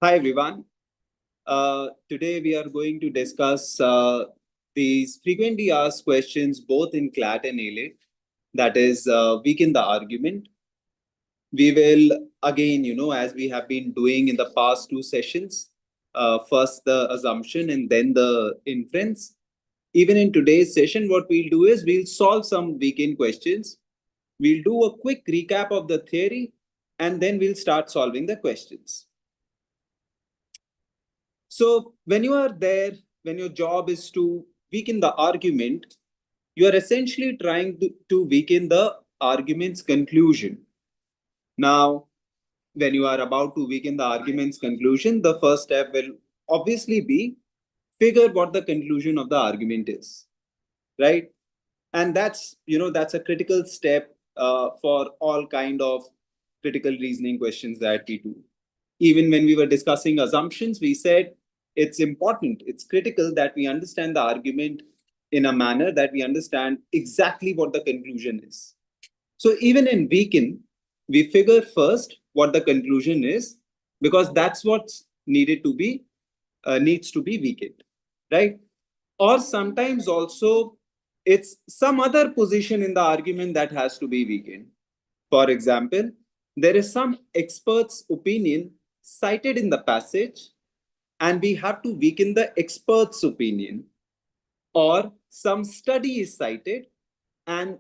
Hi everyone. Today we are going to discuss these frequently asked questions both in Clat and AILET. That is, weaken the argument. We will again, as we have been doing in the past two sessions, first the assumption and then the inference. Even in today's session, what we'll do is we'll solve some weekend questions. We'll do a quick recap of the theory and then we'll start solving the questions. So when you are there, when your job is to weaken the argument, you are essentially trying to weaken the argument's conclusion. Now, when you are about to weaken the argument's conclusion, the first step will obviously be figure what the conclusion of the argument is, right? And that's a critical step for all kind of critical reasoning questions that we do. Even when we were discussing assumptions, we said it's important, it's critical that we understand the argument in a manner that we understand exactly what the conclusion is. So even in weaken, we figure first what the conclusion is, because that's what's needs to be weakened, right? Or sometimes also it's some other position in the argument that has to be weakened. For example, there is some expert's opinion cited in the passage, and we have to weaken the expert's opinion. Or some study is cited and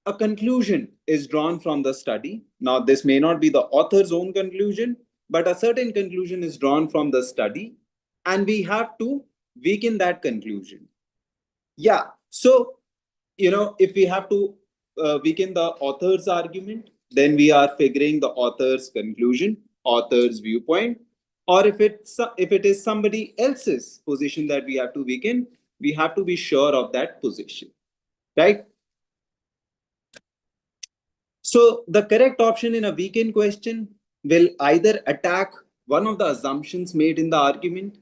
a conclusion is drawn from the study. Now, this may not be the author's own conclusion, but a certain conclusion is drawn from the study, and we have to weaken that conclusion. Yeah. So, if we have to weaken the author's argument, then we are figuring the author's conclusion, author's viewpoint. Or if it is somebody else's position that we have to weaken, we have to be sure of that position, right? So the correct option in a weakened question will either attack one of the assumptions made in the argument,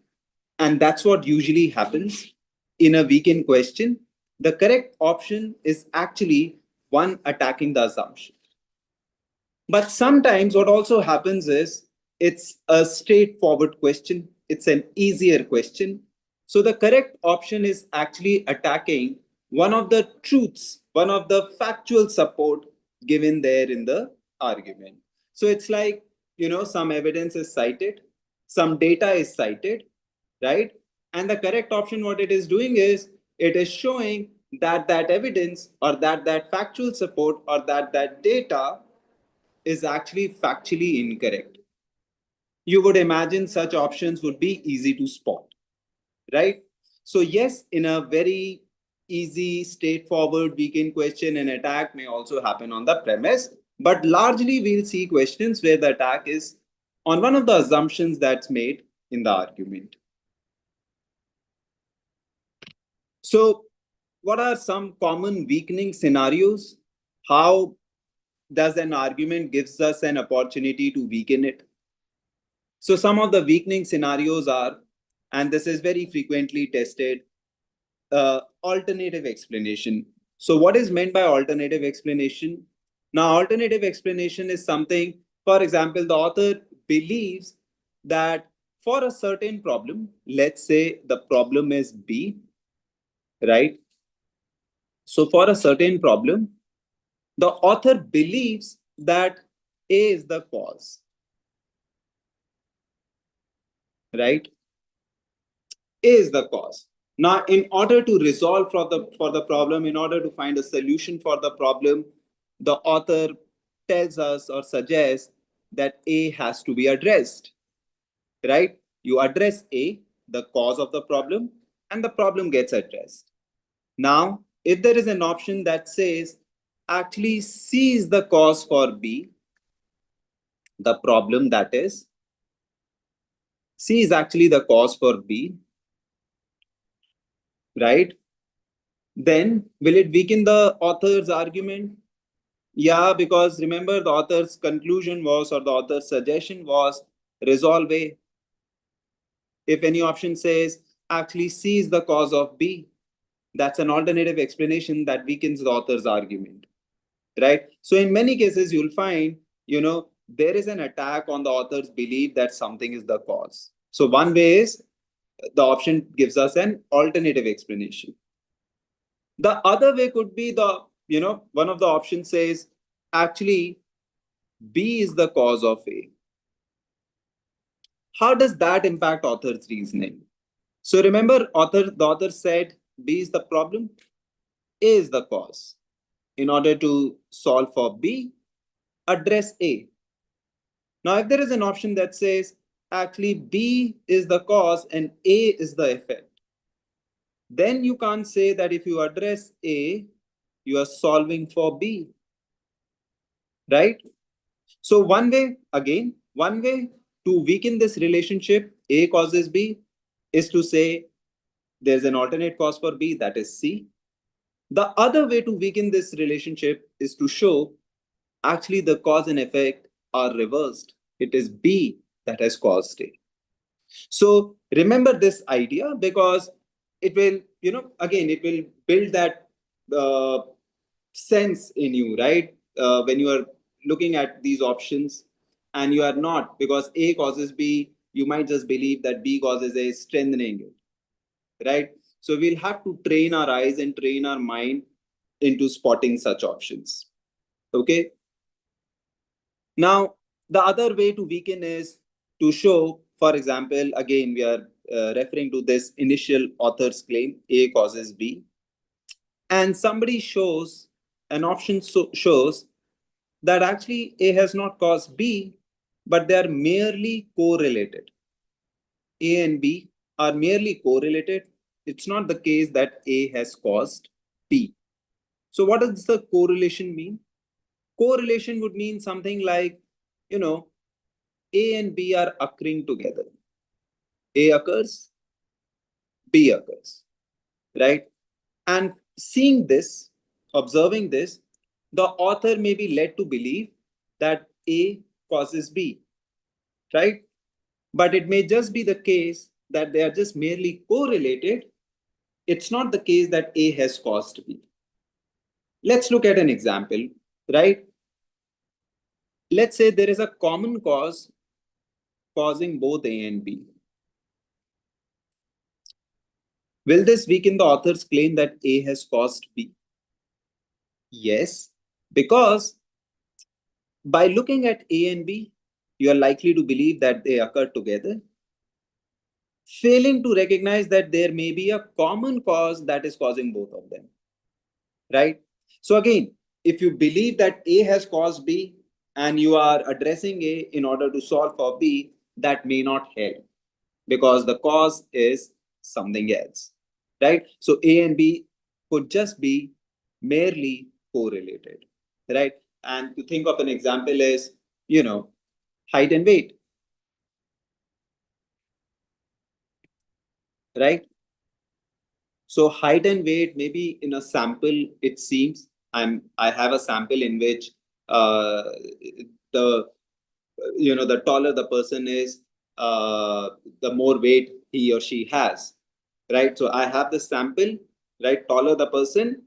and that's what usually happens in a weakened question. The correct option is actually one attacking the assumption. But sometimes what also happens is it's a straightforward question. It's an easier question. So the correct option is actually attacking one of the truths, one of the factual support given there in the argument. So it's like, some evidence is cited, some data is cited, right? And the correct option, what it is doing is it is showing that that evidence or that factual support or that data is actually factually incorrect. You would imagine such options would be easy to spot, right? So yes, in a very easy, straightforward weekend question, an attack may also happen on the premise, but largely we'll see questions where the attack is on one of the assumptions that's made in the argument. So what are some common weakening scenarios? How does an argument gives us an opportunity to weaken it? So some of the weakening scenarios are, and this is very frequently tested, alternative explanation. So what is meant by alternative explanation? Now, alternative explanation is something, for example, the author believes that for a certain problem, let's say the problem is B, right? So for a certain problem, the author believes that A is the cause, right? A is the cause. Now, in order to resolve for the problem, in order to find a solution for the problem, the author tells us or suggests that A has to be addressed, right? You address A, the cause of the problem, and the problem gets addressed. Now, if there is an option that says actually C is the cause for B, the problem that is, C is actually the cause for B, right? Then will it weaken the author's argument? Yeah, because remember the author's conclusion was, or the author's suggestion was, resolve A. If any option says actually C is the cause of B, that's an alternative explanation that weakens the author's argument, right? So in many cases, you'll find, there is an attack on the author's belief that something is the cause. So one way is the option gives us an alternative explanation. The other way could be one of the options says actually B is the cause of A. How does that impact author's reasoning? So remember, the author said B is the problem, A is the cause. In order to solve for B, address A. Now, if there is an option that says actually B is the cause and A is the effect, then you can't say that if you address A, you are solving for B, right? So one way to weaken this relationship, A causes B, is to say there's an alternate cause for B, that is C. The other way to weaken this relationship is to show actually the cause and effect are reversed. It is B that has caused A. So remember this idea, because it will, again, it will build that sense in you, right? When you are looking at these options and you are not, because A causes B, you might just believe that B causes A, strengthening it, right? So we'll have to train our eyes and train our mind into spotting such options. Okay. Now, the other way to weaken is to show, for example, again, we are referring to this initial author's claim, A causes B. And somebody shows, an option shows that actually A has not caused B, but they are merely correlated. A and B are merely correlated. It's not the case that A has caused B. So what does the correlation mean? Correlation would mean something like, A and B are occurring together. A occurs, B occurs, right? And seeing this, observing this, the author may be led to believe that A causes B, right? But it may just be the case that they are just merely correlated. It's not the case that A has caused B. Let's look at an example, right? Let's say there is a common cause causing both A and B. Will this weaken the author's claim that A has caused B? Yes, because by looking at A and B, you are likely to believe that they occur together, failing to recognize that there may be a common cause that is causing both of them, right? So again, if you believe that A has caused B and you are addressing A in order to solve for B, that may not help, because the cause is something else, right? So A and B could just be merely correlated, right? And to think of an example is, height and weight, right? So height and weight, maybe in a sample, it seems I have a sample in which the the taller the person is, the more weight he or she has, right? So I have the sample, right? Taller the person,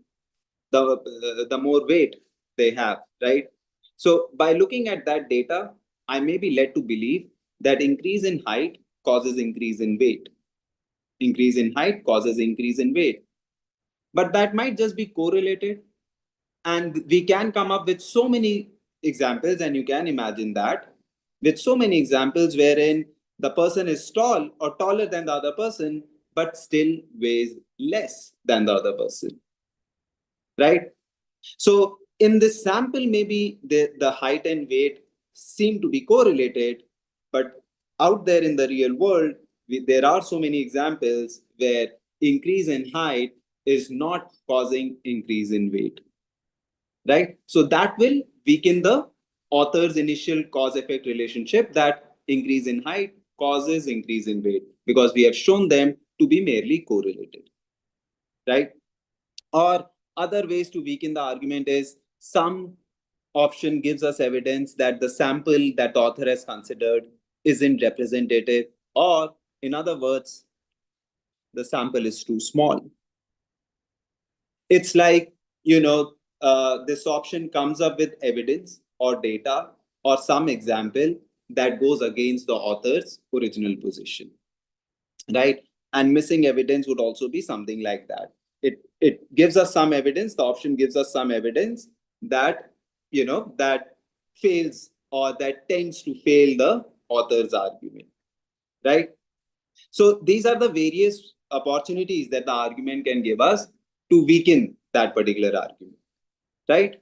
the more weight they have, right? So by looking at that data, I may be led to believe that increase in height causes increase in weight. Increase in height causes increase in weight. But that might just be correlated. And we can come up with so many examples, and you can imagine that with so many examples wherein the person is tall or taller than the other person, but still weighs less than the other person, right? So in this sample, maybe the height and weight seem to be correlated, but out there in the real world, there are so many examples where increase in height is not causing increase in weight, right? So that will weaken the author's initial cause-effect relationship that increase in height causes increase in weight, because we have shown them to be merely correlated, right? Or other ways to weaken the argument is some option gives us evidence that the sample that the author has considered isn't representative, or in other words, the sample is too small. It's like, this option comes up with evidence or data or some example that goes against the author's original position, right? And missing evidence would also be something like that. It gives us some evidence. The option gives us some evidence that that fails or that tends to fail the author's argument, right? So these are the various opportunities that the argument can give us to weaken that particular argument, right?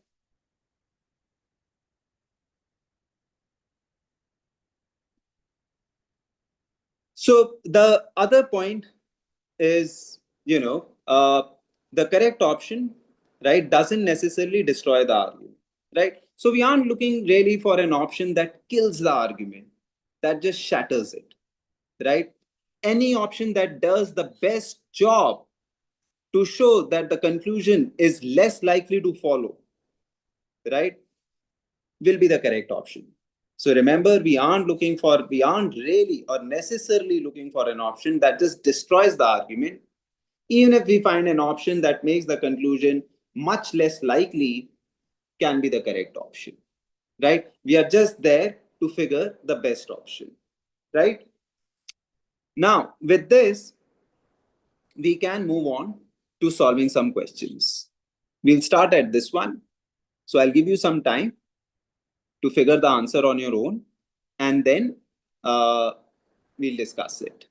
So the other point is, the correct option, right, doesn't necessarily destroy the argument, right? So we aren't looking really for an option that kills the argument, that just shatters it, right? Any option that does the best job to show that the conclusion is less likely to follow, right, will be the correct option. So remember, we aren't really or necessarily looking for an option that just destroys the argument. Even if we find an option that makes the conclusion much less likely, can be the correct option, right? We are just there to figure the best option, right? Now, with this, we can move on to solving some questions. We'll start at this one. So I'll give you some time to figure the answer on your own, and then we'll discuss it.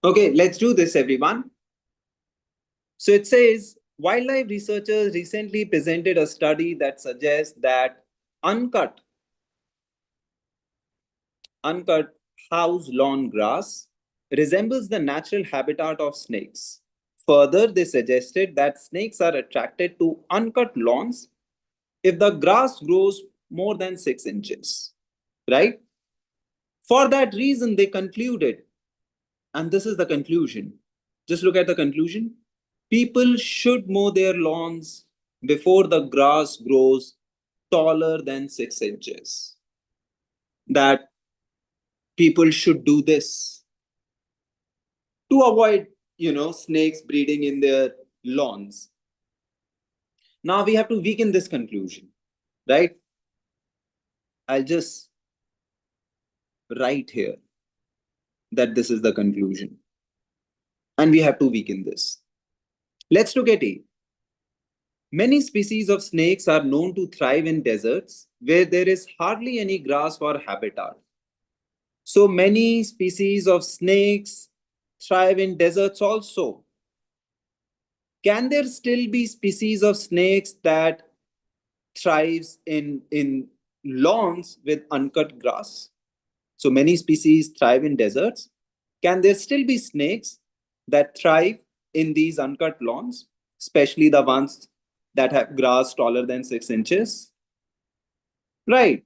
Okay, let's do this, everyone. So it says wildlife researchers recently presented a study that suggests that uncut uncut house lawn grass resembles the natural habitat of snakes. Further, they suggested that snakes are attracted to uncut lawns if the grass grows more than 6 inches, right? For that reason, they concluded, and this is the conclusion. Just look at the conclusion. People should mow their lawns before the grass grows taller than 6 inches. That people should do this to avoid, snakes breeding in their lawns. Now we have to weaken this conclusion, right? I'll just write here that this is the conclusion. and we have to weaken this. Let's look at A. Many species of snakes are known to thrive in deserts where there is hardly any grass or habitat. So many species of snakes thrive in deserts also. Can there still be species of snakes that thrives in lawns with uncut grass? So many species thrive in deserts. Can there still be snakes that thrive in these uncut lawns, especially the ones that have grass taller than 6 inches? Right,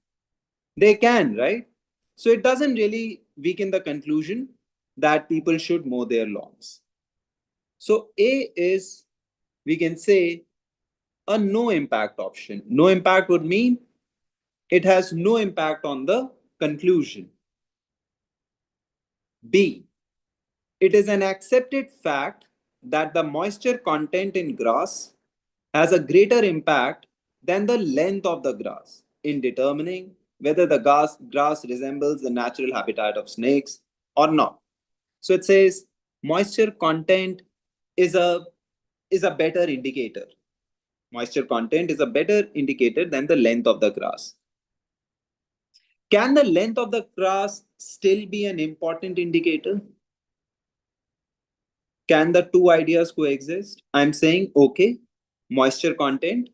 they can, right? So it doesn't really weaken the conclusion that people should mow their lawns. So A is, we can say, a no impact option. No impact would mean it has no impact on the conclusion. B, it is an accepted fact that the moisture content in grass has a greater impact than the length of the grass in determining whether the grass resembles the natural habitat of snakes or not. So it says moisture content is a is a better indicator. Moisture content is a better indicator than the length of the grass. Can the length of the grass still be an important indicator? Can the two ideas coexist? I'm saying, okay, moisture content,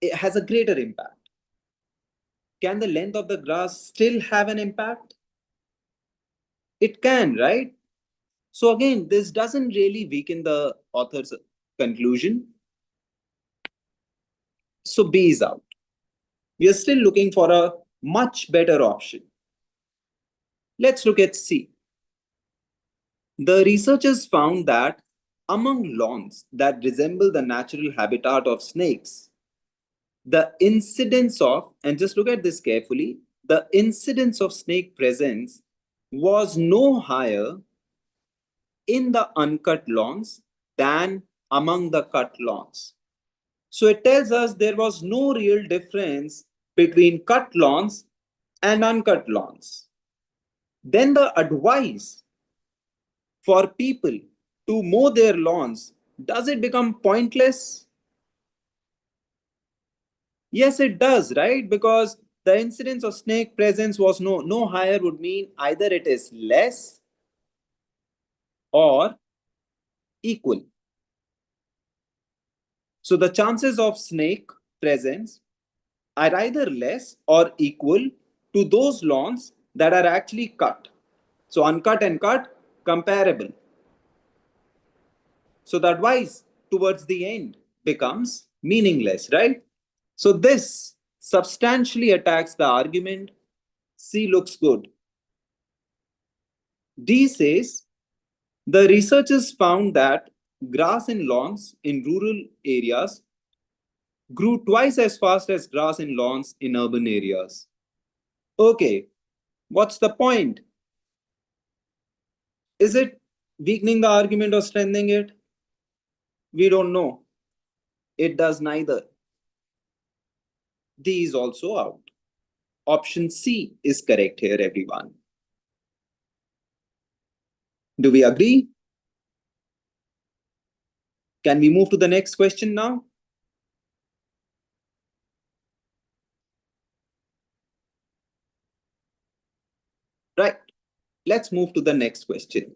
it has a greater impact. Can the length of the grass still have an impact? It can, right? So again, this doesn't really weaken the author's conclusion. So B is out. We are still looking for a much better option. Let's look at C. The researchers found that among lawns that resemble the natural habitat of snakes, the incidence of, and just look at this carefully, the incidence of snake presence was no higher in the uncut lawns than among the cut lawns. So it tells us there was no real difference between cut lawns and uncut lawns. Then the advice for people to mow their lawns, does it become pointless? Yes, it does, right? Because the incidence of snake presence was no higher would mean either it is less or equal. So the chances of snake presence are either less or equal to those lawns that are actually cut. So uncut and cut, comparable. So the advice towards the end becomes meaningless, right? So this substantially attacks the argument C looks good. D says the researchers found that grass in lawns in rural areas grew twice as fast as grass in lawns in urban areas. Okay, what's the point? Is it weakening the argument or strengthening it? We don't know. It does neither. D is also out. Option C is correct here, everyone. Do we agree? Can we move to the next question now? Right. Let's move to the next question.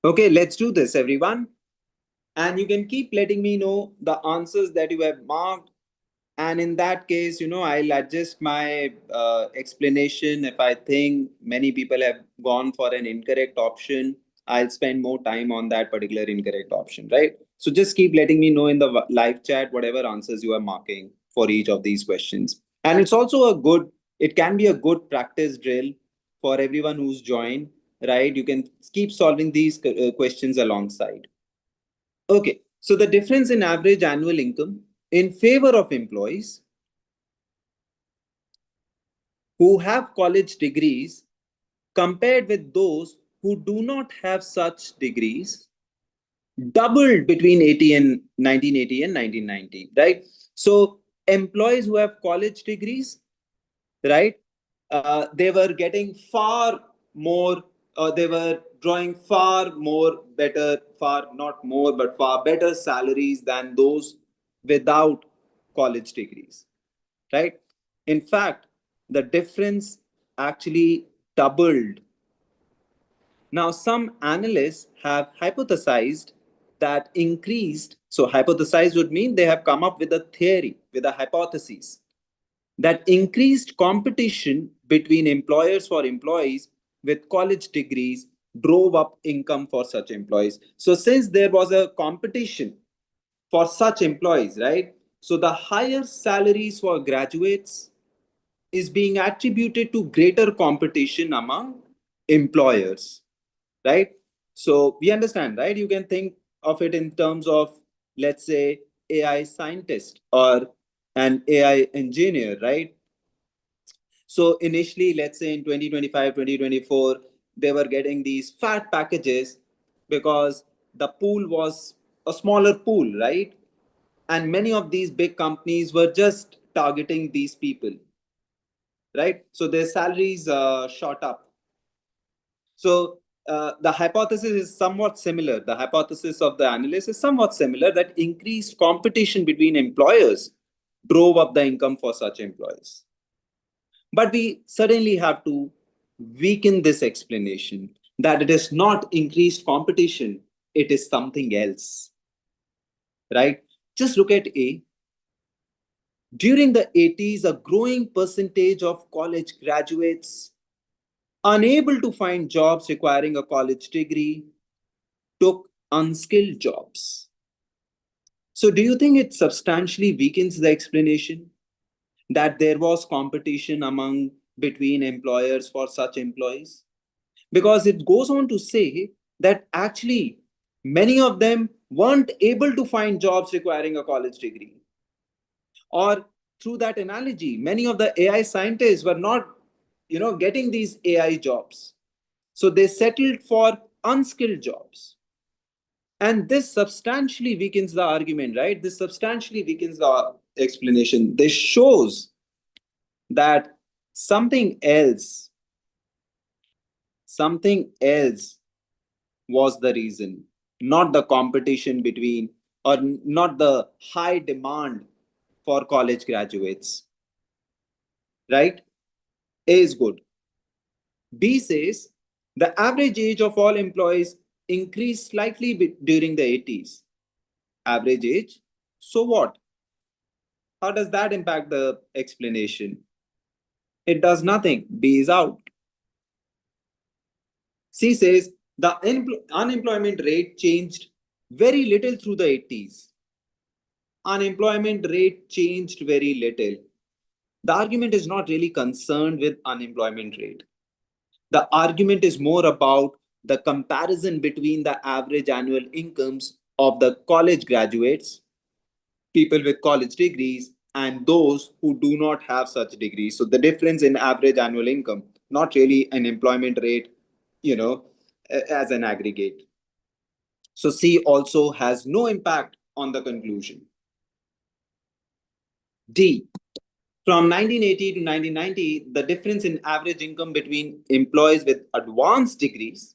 Okay, let's do this, everyone. And you can keep letting me know the answers that you have marked. And in that case, I'll adjust my explanation. If I think many people have gone for an incorrect option, I'll spend more time on that particular incorrect option, right? So just keep letting me know in the live chat whatever answers you are marking for each of these questions. And it's also it can be a good practice drill for everyone who's joined, right? You can keep solving these questions alongside. Okay, so the difference in average annual income in favor of employees who have college degrees compared with those who do not have such degrees doubled between 80 and 1980 and 1990, right? So employees who have college degrees, right, they were getting far more, they were drawing far more better, far not more but far better salaries than those without college degrees, right? In fact, the difference actually doubled. Now, some analysts have hypothesized that hypothesized would mean they have come up with a theory, with a hypothesis, that increased competition between employers for employees with college degrees drove up income for such employees. So, since there was a competition for such employees, right? So, the higher salaries for graduates is being attributed to greater competition among employers, right? So we understand, right? You can think of it in terms of, let's say, AI scientist or an AI engineer, right? So initially, let's say in 2025, 2024, they were getting these fat packages because the pool was a smaller pool, right? And many of these big companies were just targeting these people, right? So their salaries shot up. So the hypothesis is somewhat similar. The hypothesis of the analyst is somewhat similar, that increased competition between employers drove up the income for such employees. But we certainly have to weaken this explanation, that it is not increased competition, it is something else, right? Just look at A. During the 80s, a growing percentage of college graduates unable to find jobs requiring a college degree took unskilled jobs. So, do you think it substantially weakens the explanation that there was competition among between employers for such employees? Because it goes on to say that actually many of them weren't able to find jobs requiring a college degree. Or through that analogy, many of the AI scientists were not, getting these AI jobs. So they settled for unskilled jobs. And this substantially weakens the argument, right? This substantially weakens the explanation. This shows that something else, something else was the reason, not the competition between, or not the high demand for college graduates, right? A is good. B says the average age of all employees increased slightly during the 80s. Average age. So what? How does that impact the explanation? It does nothing. B is out. C says the unemployment rate changed very little through the 80s. Unemployment rate changed very little. The argument is not really concerned with unemployment rate. The argument is more about the comparison between the average annual incomes of the college graduates, people with college degrees, and those who do not have such degrees. So the difference in average annual income, not really an employment rate, as an aggregate. So C also has no impact on the conclusion. D. From 1980 to 1990, the difference in average income between employees with advanced degrees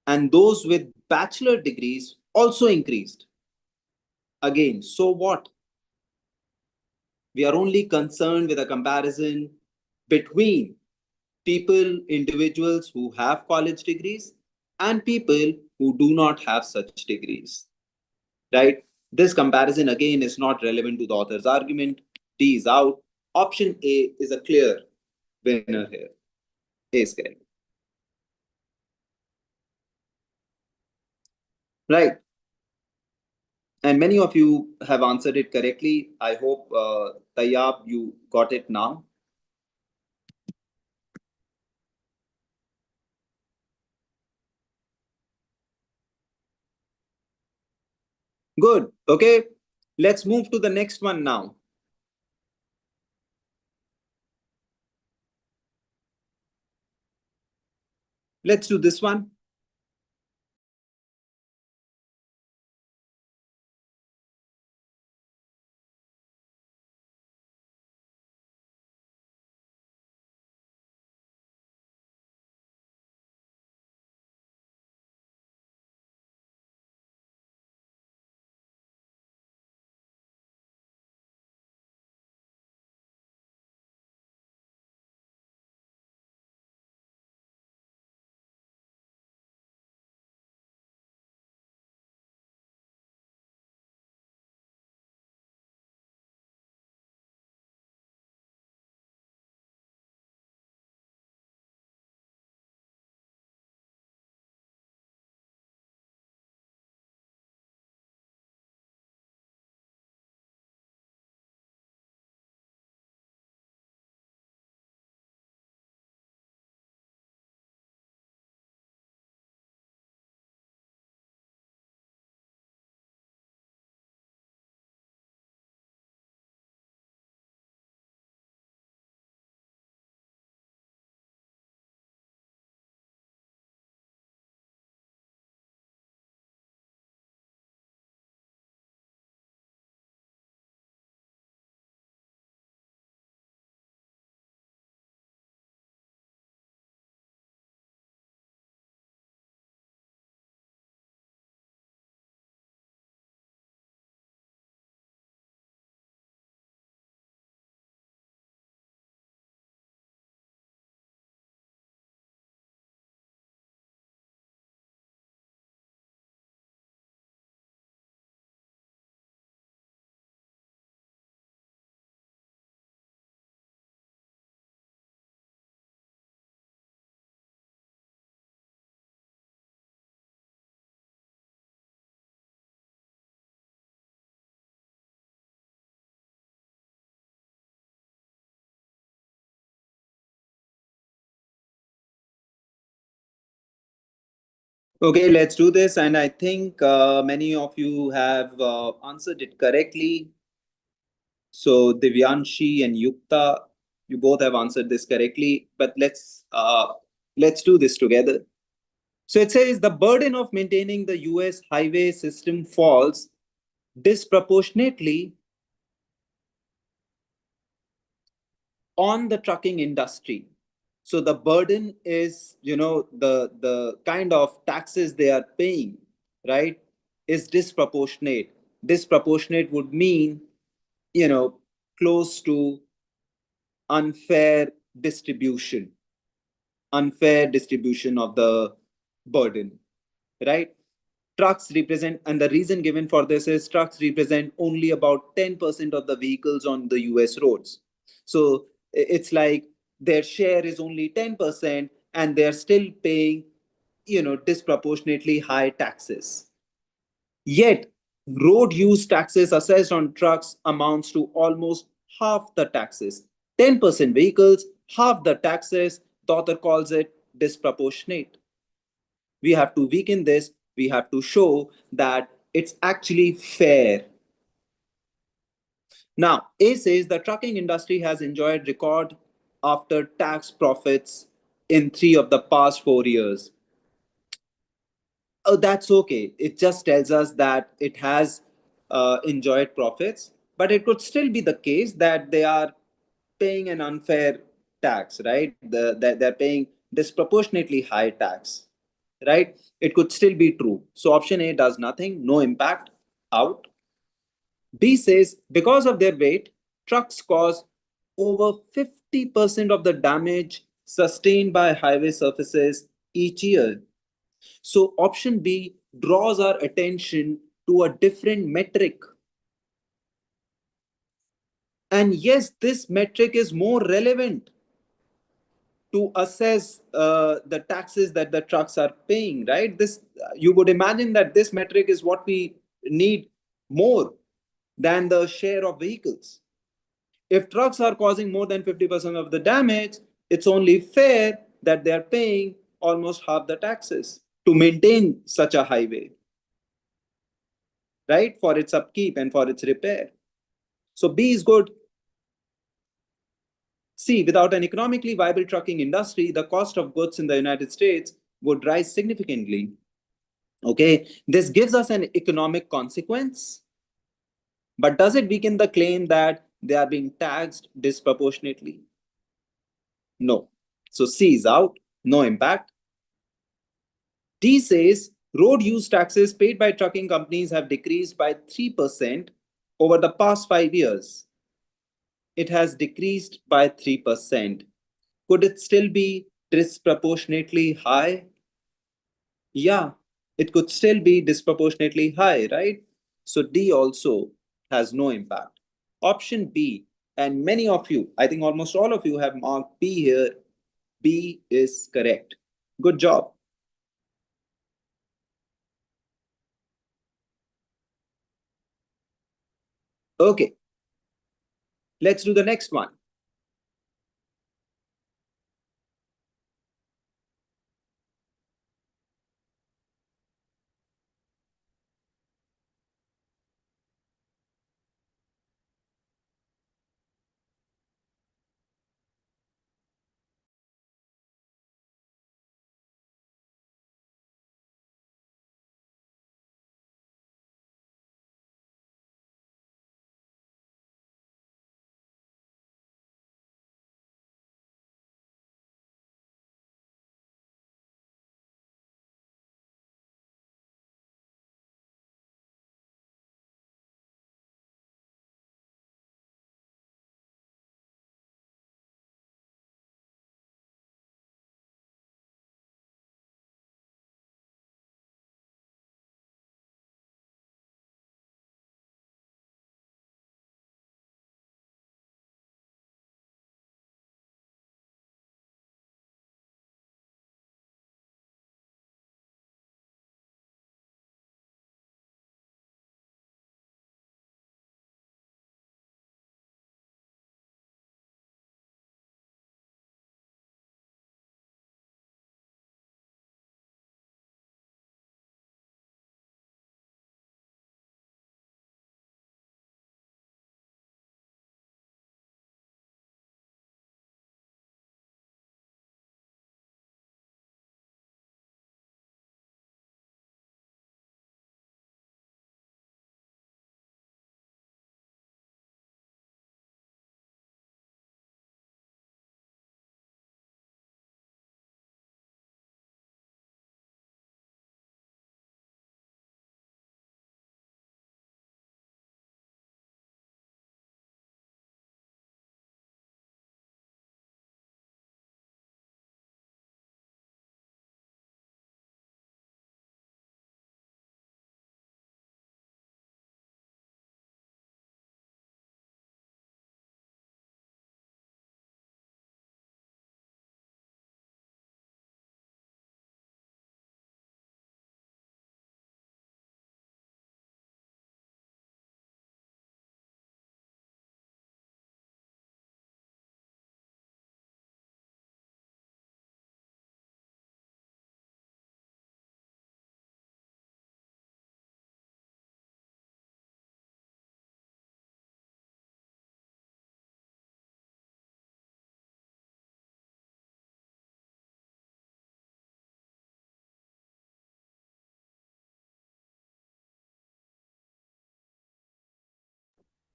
and those with bachelor degrees also increased. Again, so what? We are only concerned with a comparison between individuals who have college degrees, and people who do not have such degrees, right? This comparison again is not relevant to the author's argument. D is out. Option A is a clear winner here. A is correct. Right. And many of you have answered it correctly. I hope, Tayyab, you got it now. Good. Okay. Let's move to the next one now. Let's do this one. Okay, let's do this. And I think many of you have answered it correctly. So Divyanshi and Yukta, you both have answered this correctly. But let's do this together. So it says the burden of maintaining the US highway system falls disproportionately on the trucking industry. So the burden is, the kind of taxes they are paying, right, is disproportionate. Disproportionate would mean, close to unfair distribution, unfair distribution of the burden, right? Trucks represent, and the reason given for this is trucks represent only about 10% of the vehicles on the US roads. So it's like their share is only 10% and they're still paying, disproportionately high taxes. Yet, road use taxes assessed on trucks amounts to almost half the taxes. 10% vehicles, half the taxes. The author calls it disproportionate. We have to weaken this. We have to show that it's actually fair. Now, A says the trucking industry has enjoyed record after tax profits in 3 of the past 4 years. Oh, that's okay. It just tells us that it has enjoyed profits, but it could still be the case that they are paying an unfair tax, right? They're paying disproportionately high tax, right? It could still be true. So option A does nothing, no impact, out. B says because of their weight, trucks cause over 50% of the damage sustained by highway surfaces each year. So option B draws our attention to a different metric. And yes, this metric is more relevant to assess the taxes that the trucks are paying, right? This you would imagine that this metric is what we need more than the share of vehicles. If trucks are causing more than 50% of the damage, it's only fair that they're paying almost half the taxes to maintain such a highway, right? For its upkeep and for its repair. So B is good. C, without an economically viable trucking industry, the cost of goods in the United States would rise significantly. Okay, this gives us an economic consequence, but does it weaken the claim that they are being taxed disproportionately? No. So C is out, no impact. D says road use taxes paid by trucking companies have decreased by 3% over the past 5 years. It has decreased by 3%. Could it still be disproportionately high? Yeah, it could still be disproportionately high, right? So D also has no impact. Option B, and many of you, I think almost all of you have marked B here. B is correct. Good job. Okay, let's do the next one.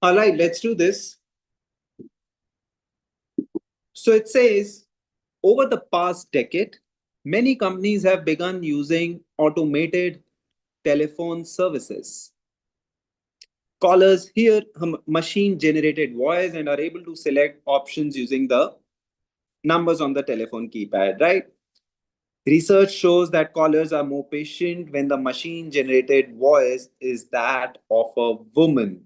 All right, let's do this. So it says, over the past decade, many companies have begun using automated telephone services. Callers hear machine generated voice and are able to select options using the numbers on the telephone keypad, right? Research shows that callers are more patient when the machine generated voice is that of a woman.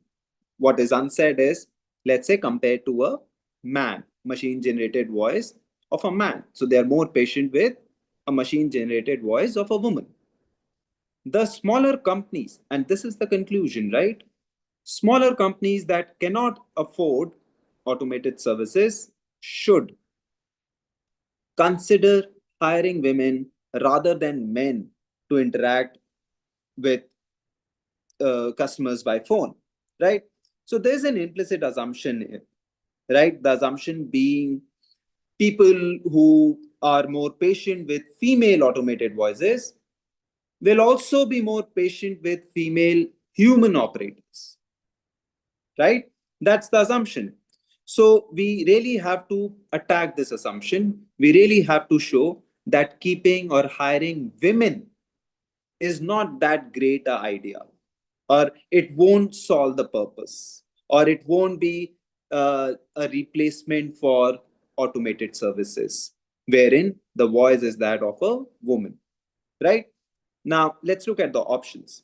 What is unsaid is, let's say, compared to a man, machine generated voice of a man. So they are more patient with a machine generated voice of a woman. The smaller companies, and this is the conclusion, right? Smaller companies that cannot afford automated services should consider hiring women rather than men to interact with customers by phone, right? So there's an implicit assumption here, right? The assumption being people who are more patient with female automated voices will also be more patient with female human operators, right? That's the assumption. So we really have to attack this assumption. We really have to show that keeping or hiring women is not that great an idea, or it won't solve the purpose, or it won't be a replacement for automated services, wherein the voice is that of a woman, right? Now, let's look at the options.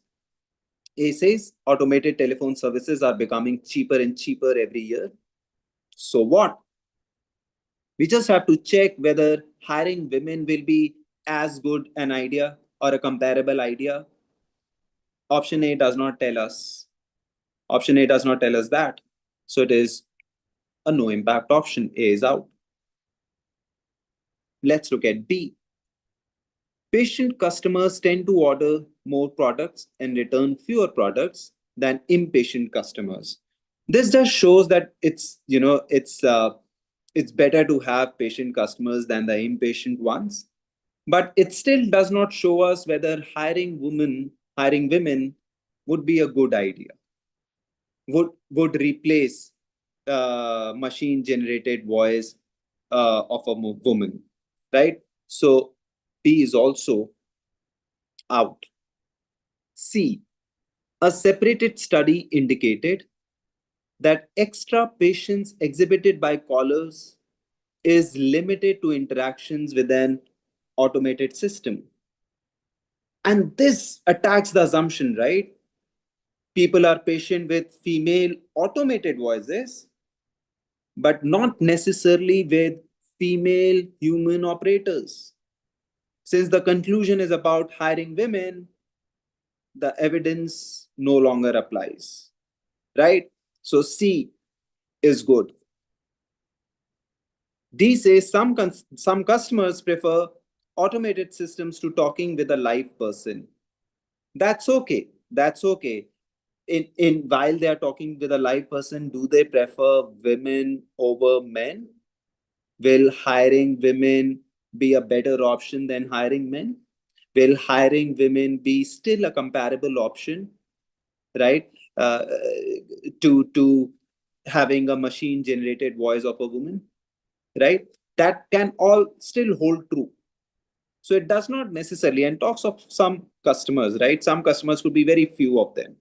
A says automated telephone services are becoming cheaper and cheaper every year. So what? We just have to check whether hiring women will be as good an idea or a comparable idea. Option A does not tell us. Option A does not tell us that. So it is a no impact option. A is out. Let's look at B. Patient customers tend to order more products and return fewer products than impatient customers. This just shows that it's better to have patient customers than the impatient ones. But it still does not show us whether hiring women would be a good idea. Would replace machine generated voice of a woman, right? So B is also out. C, a separated study indicated that extra patience exhibited by callers is limited to interactions with an automated system. And this attacks the assumption, right? People are patient with female automated voices, but not necessarily with female human operators. Since the conclusion is about hiring women, the evidence no longer applies, right? So C is good. D says some customers prefer automated systems to talking with a live person. That's okay. That's okay. In while they are talking with a live person, do they prefer women over men? Will hiring women be a better option than hiring men? Will hiring women be still a comparable option, right? To having a machine generated voice of a woman, right? That can all still hold true. So it does not necessarily, and talks of some customers, right? Some customers could be very few of them.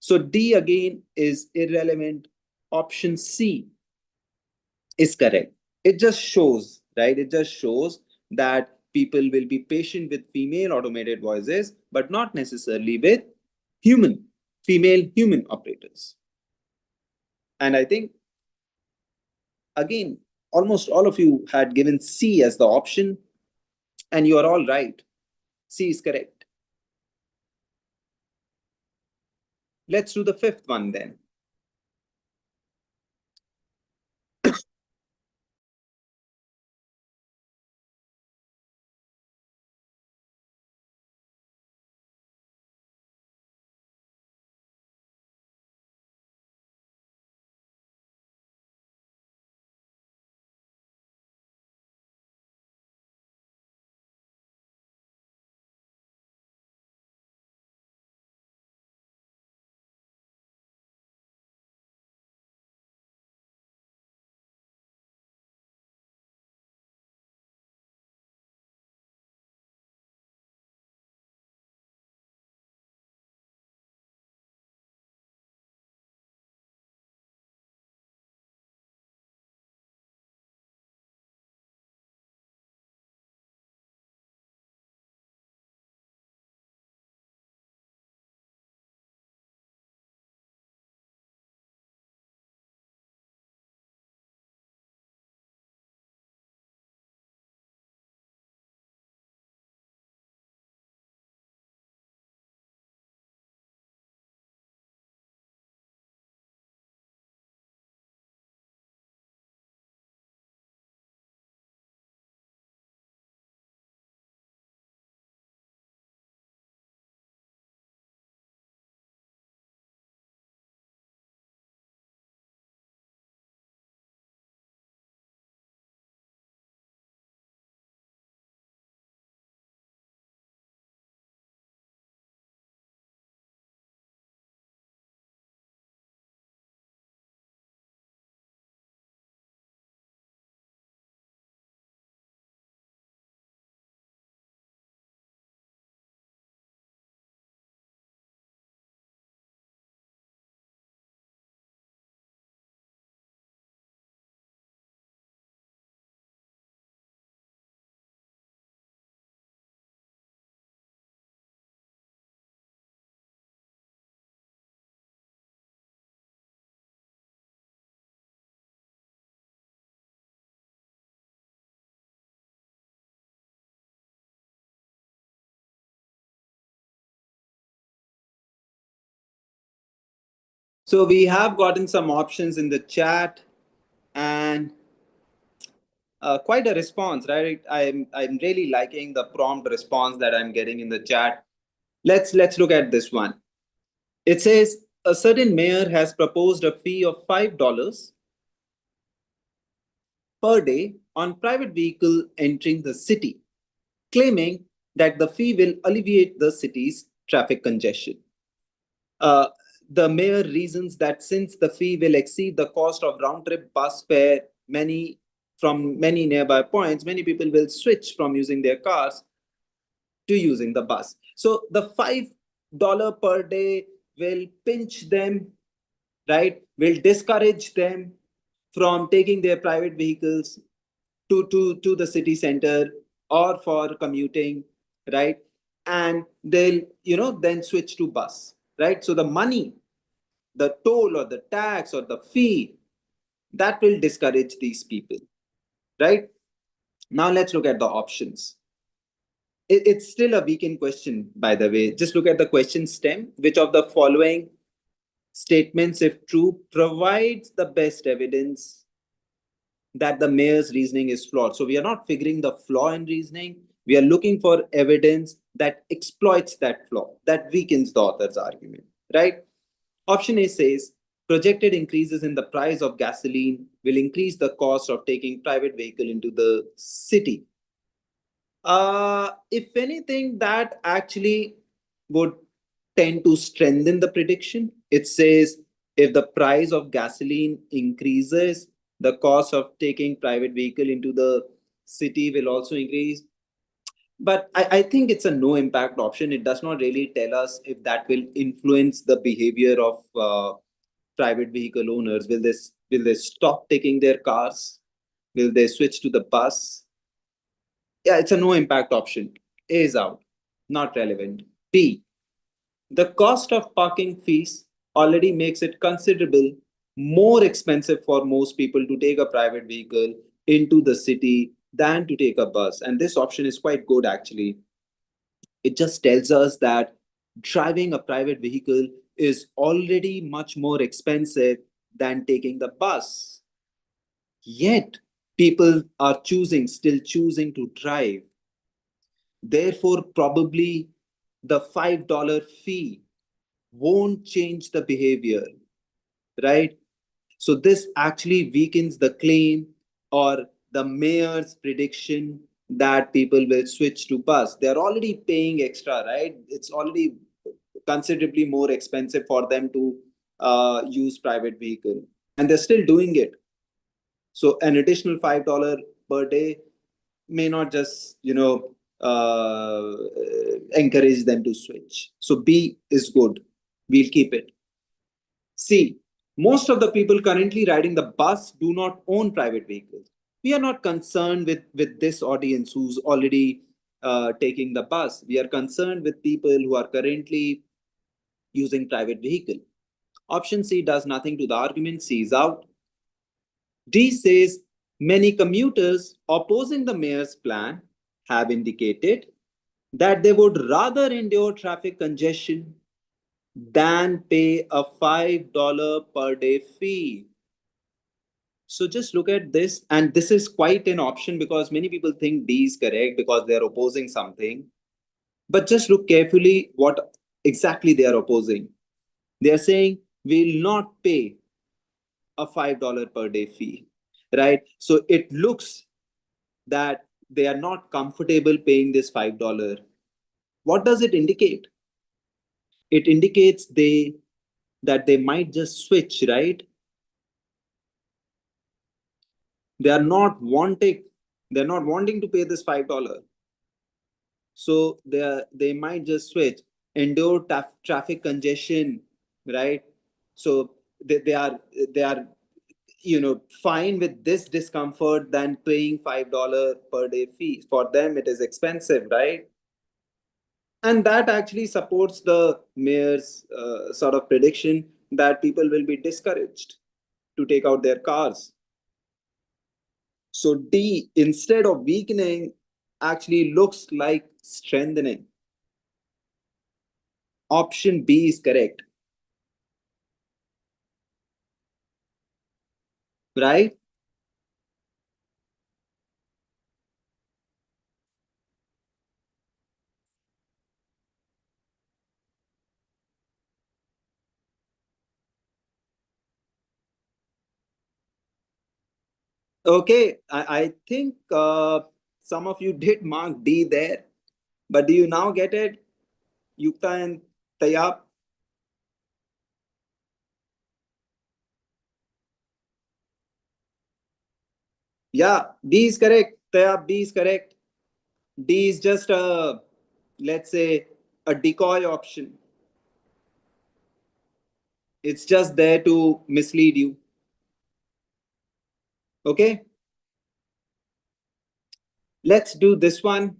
So D again is irrelevant. Option C is correct. It just shows, right? It just shows that people will be patient with female automated voices, but not necessarily with human, female human operators. And I think, again, almost all of you had given C as the option, and you are all right. C is correct. Let's do the fifth one then. So we have gotten some options in the chat, and quite a response, right? I'm really liking the prompt response that I'm getting in the chat. Let's look at this one. It says a certain mayor has proposed a fee of $5 per day on private vehicle entering the city, claiming that the fee will alleviate the city's traffic congestion. Uh, the mayor reasons that since the fee will exceed the cost of round trip bus fare, many nearby points, many people will switch from using their cars to using the bus. So the $5 per day will pinch them, right? Will discourage them from taking their private vehicles to the city center or for commuting, right? And they'll, then switch to bus, right? So the money, the toll or the tax or the fee, that will discourage these people, right? Now let's look at the options. It's still a weekend question, by the way. Just look at the question stem. Which of the following statements, if true, provides the best evidence that the mayor's reasoning is flawed? So we are not figuring the flaw in reasoning. We are looking for evidence that exploits that flaw, that weakens the author's argument, right? Option A says projected increases in the price of gasoline will increase the cost of taking private vehicle into the city. If anything, that actually would tend to strengthen the prediction. It says if the price of gasoline increases, the cost of taking private vehicle into the city will also increase. But I think it's a no impact option. It does not really tell us if that will influence the behavior of private vehicle owners. Will they stop taking their cars? Will they switch to the bus? Yeah, it's a no impact option. A is out, not relevant. B, the cost of parking fees already makes it considerable more expensive for most people to take a private vehicle into the city than to take a bus. And this option is quite good actually. It just tells us that driving a private vehicle is already much more expensive than taking the bus. Yet, people are still choosing to drive. Therefore, probably the $5 fee won't change the behavior, right? So, this actually weakens the claim or the mayor's prediction that people will switch to bus. They're already paying extra, right? It's already considerably more expensive for them to use private vehicle, and they're still doing it. So, an additional $5 per day may not just encourage them to switch. So B is good. We'll keep it. C, most of the people currently riding the bus do not own private vehicles. We are not concerned with this audience who's already taking the bus. We are concerned with people who are currently using private vehicle. Option C does nothing to the argument. C is out. D says many commuters opposing the mayor's plan have indicated that they would rather endure traffic congestion than pay a $5 per day fee. So just look at this, and this is quite an option because many people think D is correct because they are opposing something. But just look carefully what exactly they are opposing. They are saying we will not pay a $5 per day fee, right? So it looks that they are not comfortable paying this $5. What does it indicate? It indicates that they might just switch, right? They are not wanting to pay this $5. So they might just switch, endure traffic congestion, right? So they are fine with this discomfort than paying $5 per day fee. For them it is expensive, right? And that actually supports the mayor's sort of prediction that people will be discouraged to take out their cars. So D, instead of weakening, actually looks like strengthening. Option B is correct. right? Okay, I think some of you did mark D there, but do you now get it, Yukta and Tayab? Yeah, D is correct. Tayab, D is correct. D is just a, let's say, a decoy option. It's just there to mislead you. Okay, let's do this one.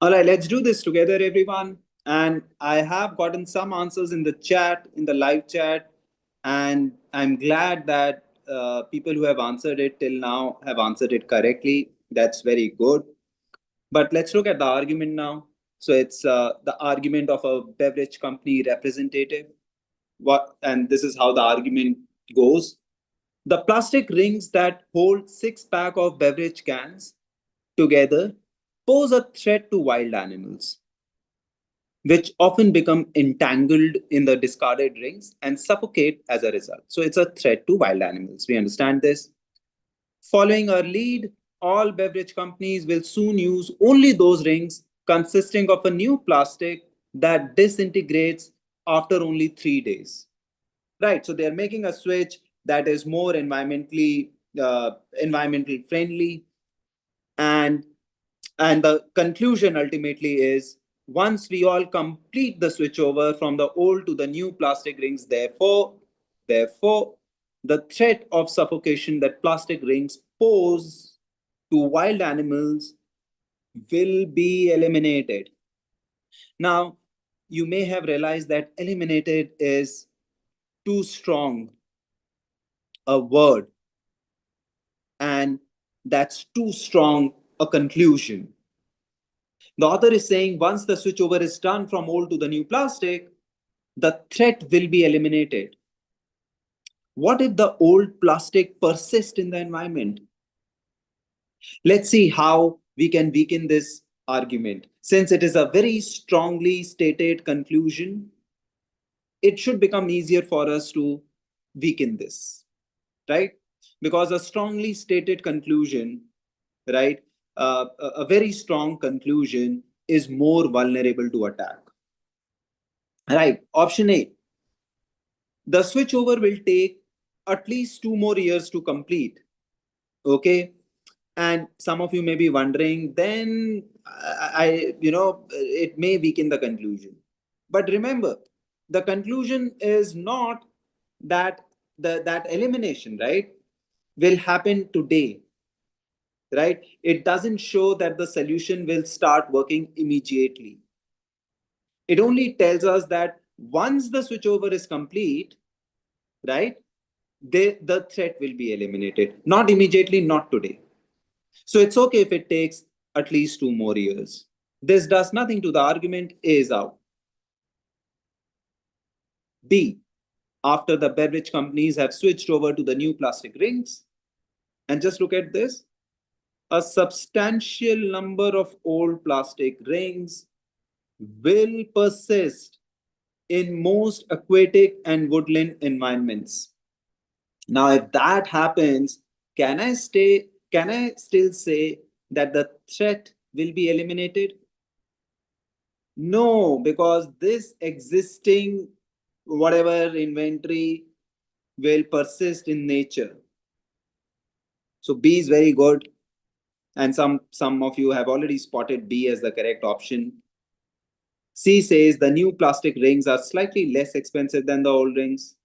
All right, let's do this together, everyone. And I have gotten some answers in the chat, in the live chat, and I'm glad that people who have answered it till now have answered it correctly. That's very good. But let's look at the argument now. So it's the argument of a beverage company representative. What, and this is how the argument goes. The plastic rings that hold six pack of beverage cans together pose a threat to wild animals, which often become entangled in the discarded rings and suffocate as a result. So it's a threat to wild animals. We understand this. Following our lead, all beverage companies will soon use only those rings consisting of a new plastic that disintegrates after only 3 days. Right, so they're making a switch that is more environmental friendly. And the conclusion ultimately is, once we all complete the switchover from the old to the new plastic rings, therefore the threat of suffocation that plastic rings pose to wild animals will be eliminated. Now, you may have realized that eliminated is too strong a word, and that's too strong a conclusion. The author is saying once the switchover is done from old to the new plastic, the threat will be eliminated. What if the old plastic persists in the environment? Let's see how we can weaken this argument. Since it is a very strongly stated conclusion, it should become easier for us to weaken this, right? Because a strongly stated conclusion, right, a very strong conclusion is more vulnerable to attack. Right, option A, the switchover will take at least 2 more years to complete. Okay, and some of you may be wondering, then it may weaken the conclusion. But remember, the conclusion is not that that elimination, right, will happen today, right? It doesn't show that the solution will start working immediately. It only tells us that once the switchover is complete, right, the threat will be eliminated. Not immediately, not today. So it's okay if it takes at least 2 more years. This does nothing to the argument. A is out. B, after the beverage companies have switched over to the new plastic rings, and just look at this, a substantial number of old plastic rings will persist in most aquatic and woodland environments. Now, if that happens, can I still say that the threat will be eliminated? No, because this existing whatever inventory will persist in nature. So B is very good. And some of you have already spotted B as the correct option. C says the new plastic rings are slightly less expensive than the old rings.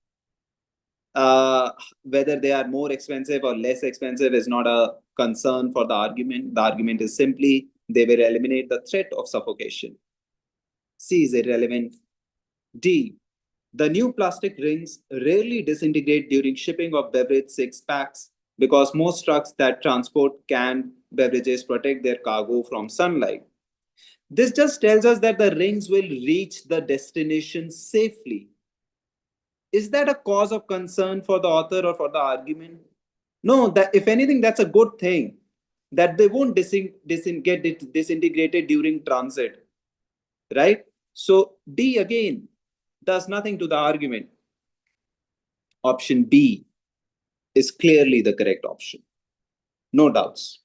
Whether they are more expensive or less expensive is not a concern for the argument. The argument is simply they will eliminate the threat of suffocation. C is irrelevant. D, the new plastic rings rarely disintegrate during shipping of beverage six packs because most trucks that transport canned beverages protect their cargo from sunlight. This just tells us that the rings will reach the destination safely. Is that a cause of concern for the author or for the argument? No, that if anything, that's a good thing that they won't get disintegrated during transit, right? So D again does nothing to the argument. Option B is clearly the correct option. No doubts.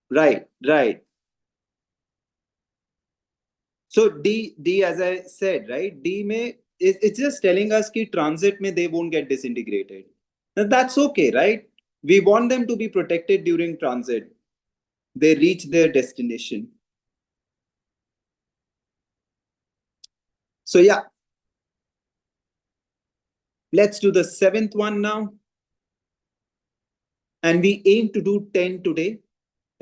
Right, right. So D as I said, right? D may it's just telling us कि transit में they won't get disintegrated. Now that's okay, right? We want them to be protected during transit. They reach their destination. So yeah, let's do the seventh one now. And we aim to do 10 today,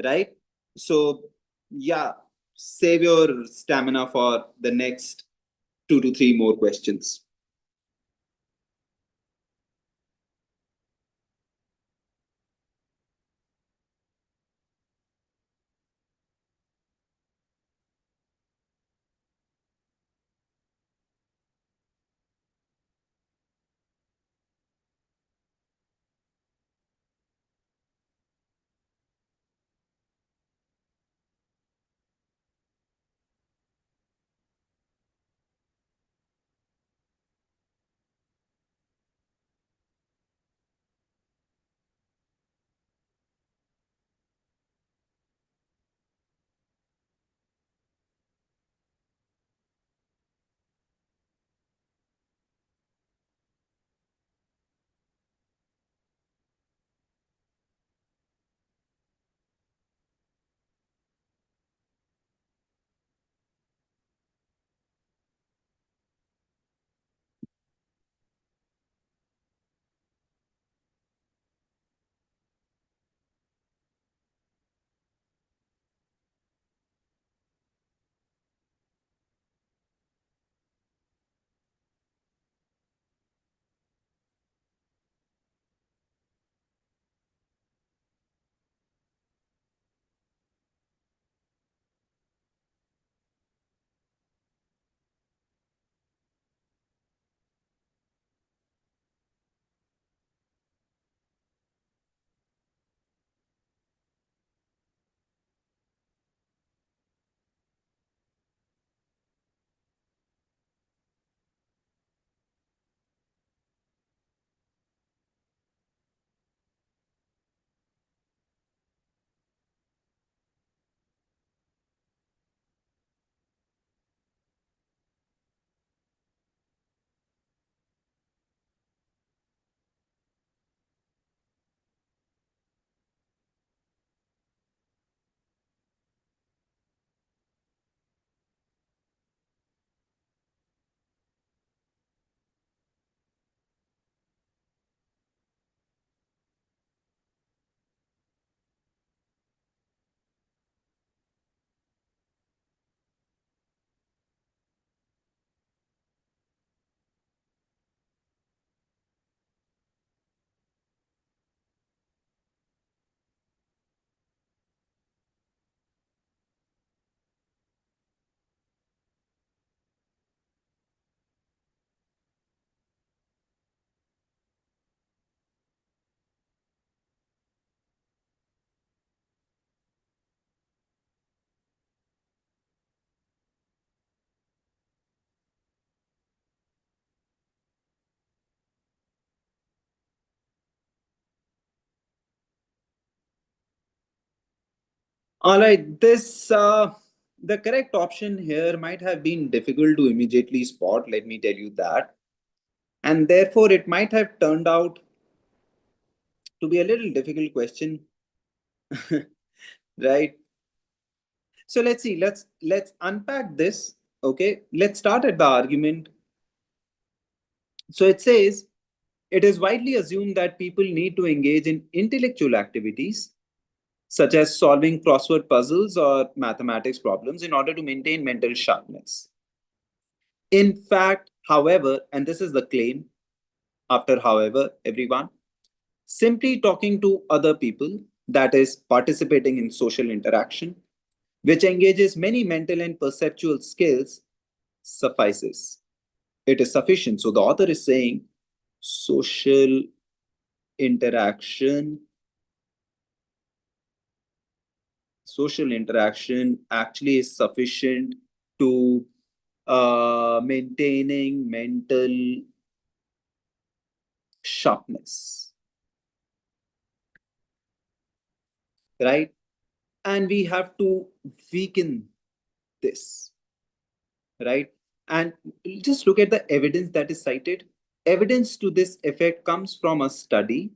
right? So yeah, save your stamina for the next 2 to 3 more questions. All right, the correct option here might have been difficult to immediately spot, let me tell you that. And therefore, it might have turned out to be a little difficult question, right? So let's see, let's unpack this. Okay, let's start at the argument. So it says, it is widely assumed that people need to engage in intellectual activities such as solving crossword puzzles or mathematics problems in order to maintain mental sharpness. In fact, however, and this is the claim after however, everyone, simply talking to other people, that is, participating in social interaction, which engages many mental and perceptual skills, suffices. It is sufficient. So the author is saying social interaction, actually is sufficient to maintaining mental sharpness, right? And we have to weaken this, right? And just look at the evidence that is cited. Evidence to this effect comes from a study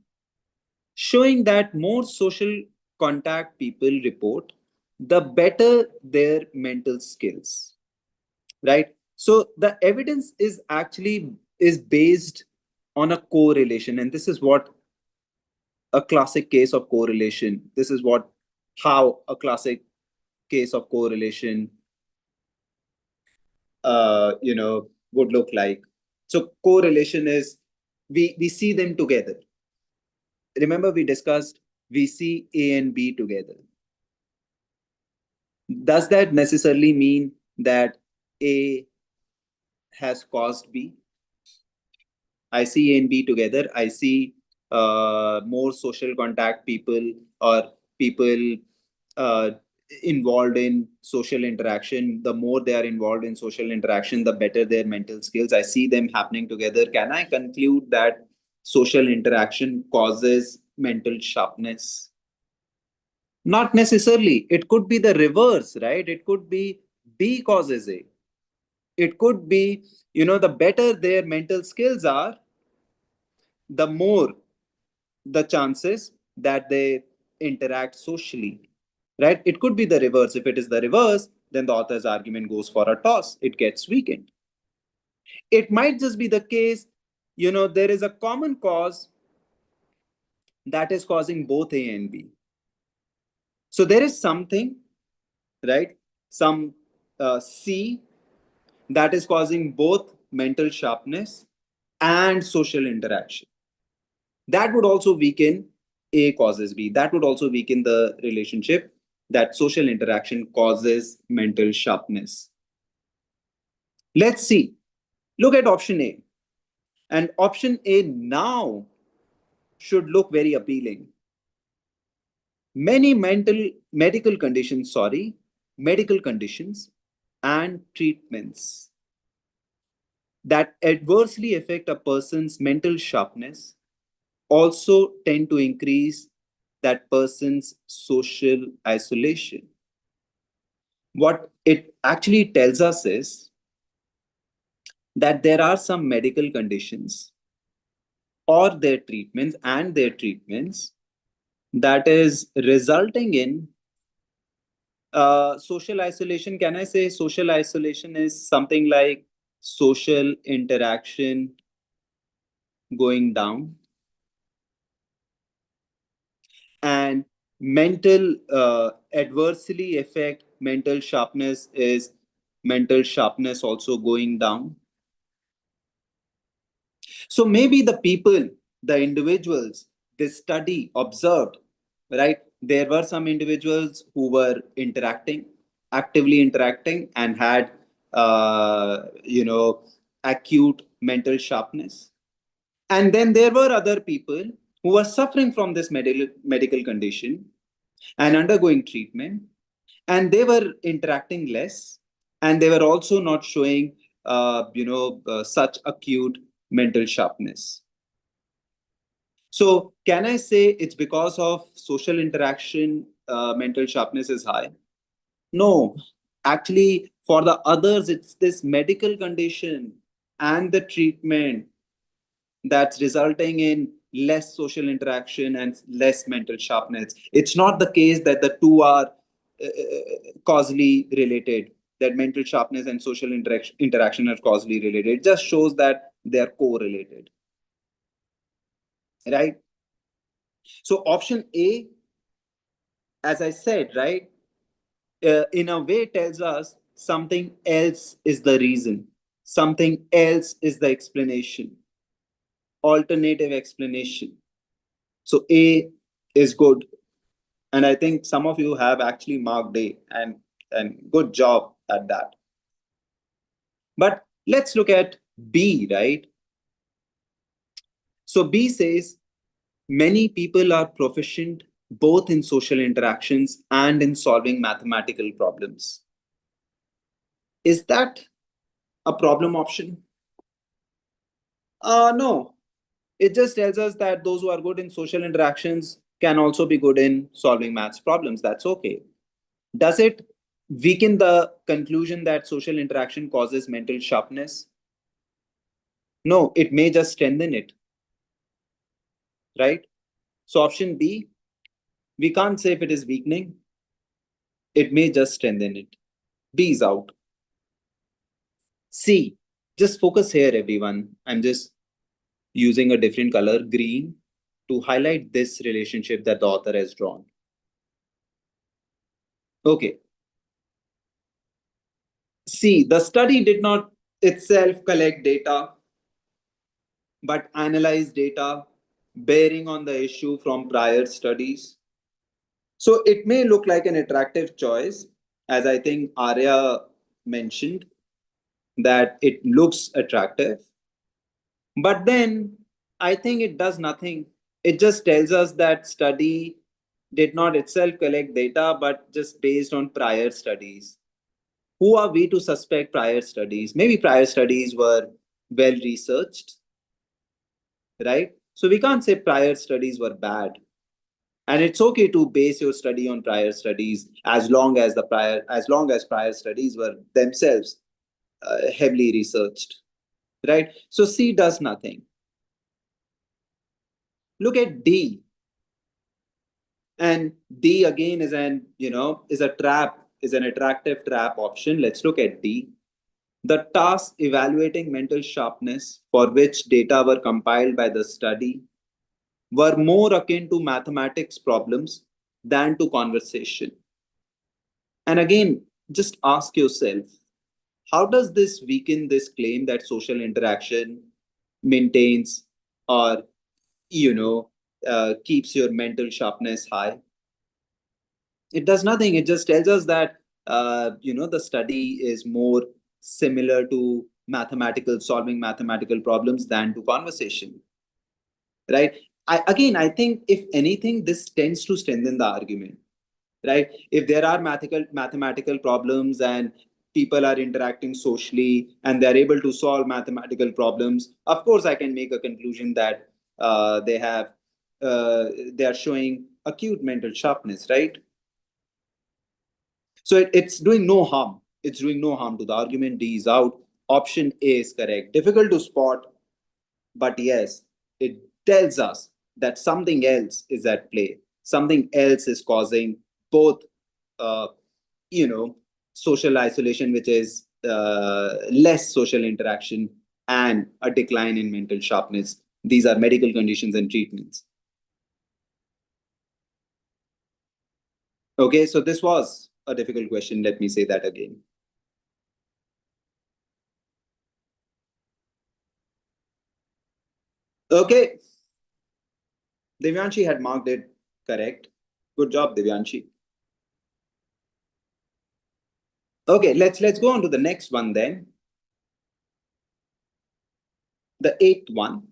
showing that more social contact people report, the better their mental skills, right? So the evidence is actually is based on a correlation, and this is what a classic case of correlation. This is what how a classic case of correlation would look like. So correlation is we see them together. Remember we discussed we see A and B together. Does that necessarily mean that A has caused B? I see A and B together. I see more social contact people or people uh, involved in social interaction. The more they are involved in social interaction, the better their mental skills. I see them happening together. Can I conclude that social interaction causes mental sharpness? Not necessarily. It could be the reverse, right? It could be B causes A. It could be, the better their mental skills are, the more the chances that they interact socially, right? It could be the reverse. If it is the reverse, then the author's argument goes for a toss. It gets weakened. It might just be the case, there is a common cause that is causing both A and B. So there is something, right? Some C that is causing both mental sharpness and social interaction. That would also weaken A causes B. That would also weaken the relationship that social interaction causes mental sharpness. Let's see. Look at option A. And option A now should look very appealing. Many medical conditions and treatments that adversely affect a person's mental sharpness also tend to increase that person's social isolation. What it actually tells us is that there are some medical conditions or their treatments that is resulting in social isolation. Can I say social isolation is something like social interaction going down, and mental adversely affect mental sharpness is mental sharpness also going down? So maybe the people, the individuals, this study observed, right? There were some individuals who were actively interacting, and had, acute mental sharpness. And then there were other people who were suffering from this medical condition and undergoing treatment, and they were interacting less, and they were also not showing such acute mental sharpness. So can I say it's because of social interaction mental sharpness is high? No, actually, for the others, it's this medical condition and the treatment that's resulting in less social interaction and less mental sharpness. It's not the case that the two are causally related, that mental sharpness and social interaction are causally related. It just shows that they are correlated, right? So, option A, as I said, right, in a way tells us something else is the reason, something else is the explanation, alternative explanation. So A is good, and I think some of you have actually marked A, and good job at that. But let's look at B, right? So B says many people are proficient both in social interactions and in solving mathematical problems. Is that a problem option? No. It just tells us that those who are good in social interactions can also be good in solving maths problems. That's okay. Does it weaken the conclusion that social interaction causes mental sharpness? No, it may just strengthen it, right? So, option B, we can't say if it is weakening, it may just strengthen it. B is out. C, just focus here, everyone. I'm just using a different color, green, to highlight this relationship that the author has drawn. Okay. C, the study did not itself collect data, but analyze data bearing on the issue from prior studies. So it may look like an attractive choice, as I think Arya mentioned, that it looks attractive. But then I think it does nothing. It just tells us that study did not itself collect data, but just based on prior studies. Who are we to suspect prior studies? Maybe prior studies were well researched, right? So we can't say prior studies were bad. And it's okay to base your study on prior studies as long as prior studies were themselves heavily researched, right? So C does nothing. Look at D, and D again is an attractive trap option. Let's look at D. The task evaluating mental sharpness for which data were compiled by the study were more akin to mathematics problems than to conversation. And again, just ask yourself, how does this weaken this claim that social interaction maintains or you know keeps your mental sharpness high? It does nothing. It just tells us that the study is more similar to mathematical solving mathematical problems than to conversation, right? I think if anything, this tends to strengthen the argument, right? If there are mathematical problems and people are interacting socially and they're able to solve mathematical problems, of course I can make a conclusion that they are showing acute mental sharpness, right? So it's doing no harm. It's doing no harm to the argument. D is out. Option A is correct. Difficult to spot, but yes, it tells us that something else is at play. Something else is causing both, uh, you know, social isolation, which is less social interaction, and a decline in mental sharpness. These are medical conditions and treatments. Okay, so this was a difficult question. Let me say that again. Okay, Divyanshi had marked it correct. Good job, Divyanshi. Okay, let's go on to the next one then. The eighth one.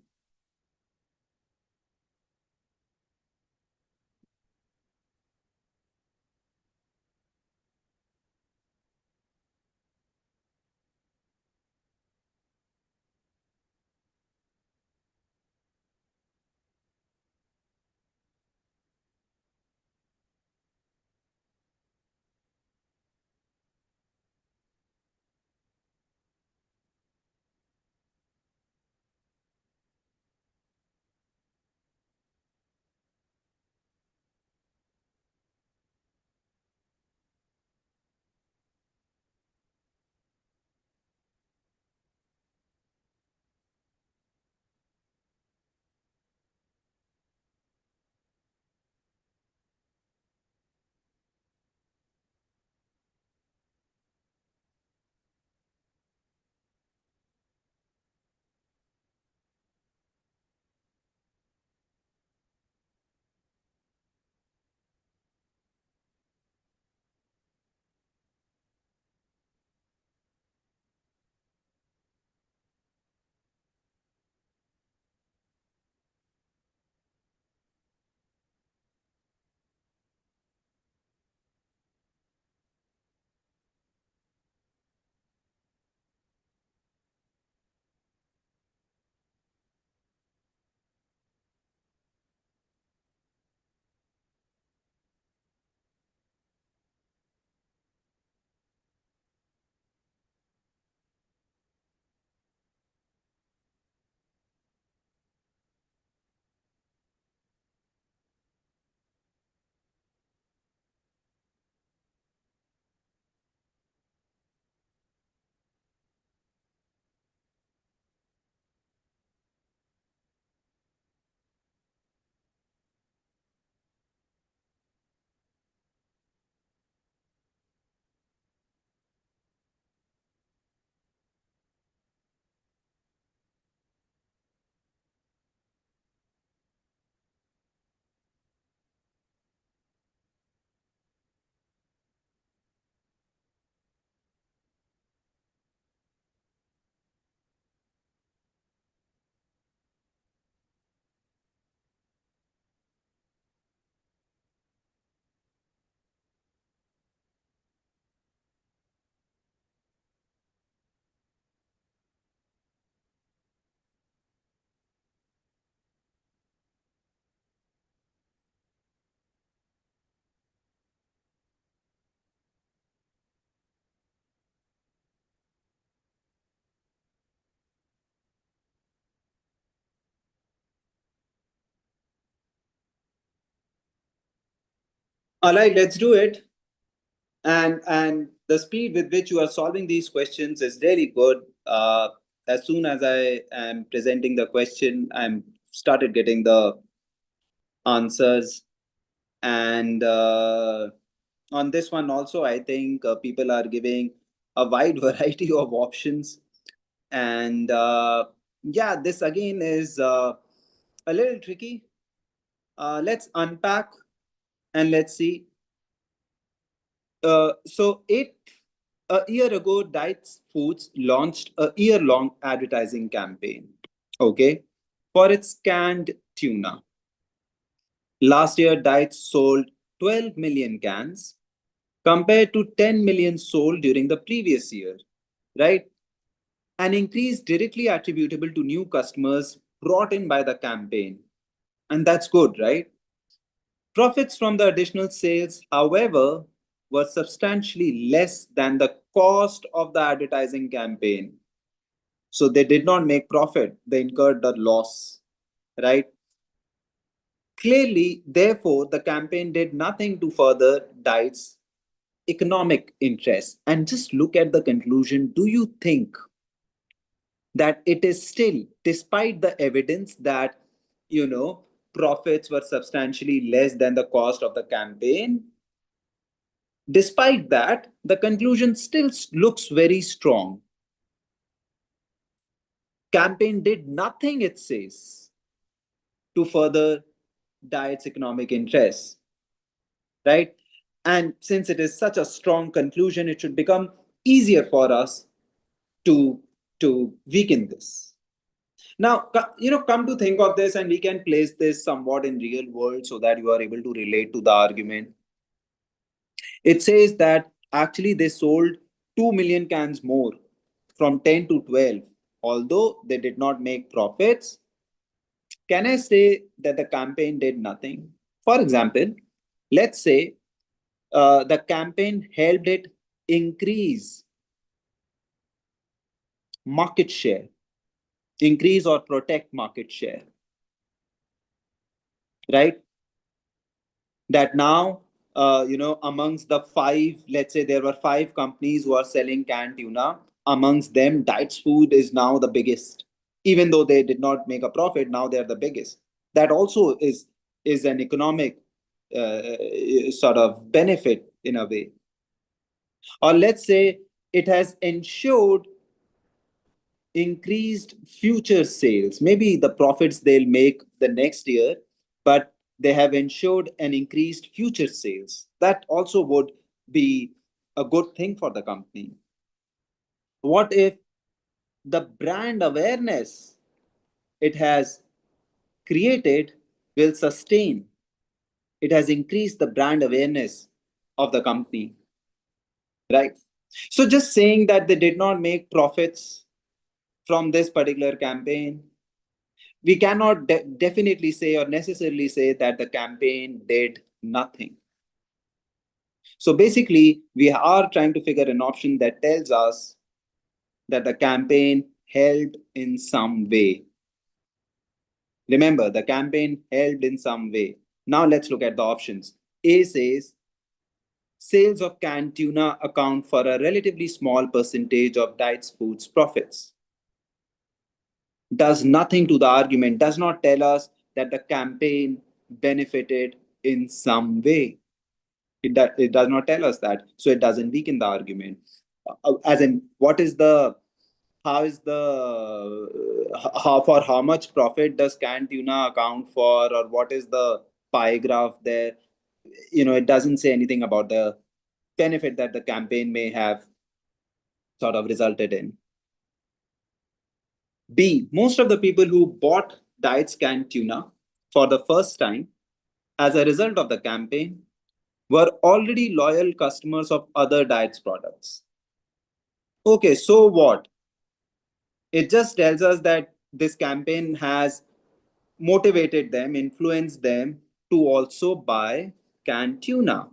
Alright, let's do it. And the speed with which you are solving these questions is really good. As soon as I am presenting the question, I'm started getting the answers. And on this one also, I think people are giving a wide variety of options. And yeah, this again is a little tricky. Let's unpack and let's see. A year ago, Dice Foods launched a year-long advertising campaign, okay, for its canned tuna. Last year, Dice sold 12 million cans compared to 10 million sold during the previous year, right? An increase directly attributable to new customers brought in by the campaign. And that's good, right? Profits from the additional sales, however, were substantially less than the cost of the advertising campaign. So they did not make profit, they incurred the loss, right? Clearly, therefore, the campaign did nothing to further Diet's economic interests. And just look at the conclusion. Do you think that it is still, despite the evidence that, you know, profits were substantially less than the cost of the campaign, despite that, the conclusion still looks very strong. Campaign did nothing, it says, to further Diet's economic interests, right? And since it is such a strong conclusion, it should become easier for us to weaken this. Now, come to think of this, and we can place this somewhat in real world so that you are able to relate to the argument. It says that actually they sold 2 million cans more from 10 to 12, although they did not make profits. Can I say that the campaign did nothing? For example, let's say the campaign helped it increase market share, increase or protect market share, right? That now, amongst the five, let's say there were five companies who are selling canned tuna. Amongst them, Diet's Food is now the biggest. Even though they did not make a profit, now they're the biggest. That also is an economic sort of benefit in a way. Or let's say it has ensured increased future sales. Maybe the profits they'll make the next year, but they have ensured an increased future sales. That also would be a good thing for the company. What if the brand awareness it has created will sustain? It has increased the brand awareness of the company, right? So just saying that they did not make profits from this particular campaign, we cannot definitely say or necessarily say that the campaign did nothing. So basically, we are trying to figure an option that tells us that the campaign helped in some way. Remember, the campaign helped in some way. Now let's look at the options. A says sales of canned tuna account for a relatively small percentage of Diet's Foods profits. Does nothing to the argument, does not tell us that the campaign benefited in some way. It does not tell us that. So it doesn't weaken the argument. As in, how is the, for how much profit does canned tuna account for, or what is the pie graph there? It doesn't say anything about the benefit that the campaign may have sort of resulted in. B, most of the people who bought Diet's canned tuna for the first time as a result of the campaign were already loyal customers of other Diet's products. Okay, so what? It just tells us that this campaign has motivated them, influenced them to also buy canned tuna.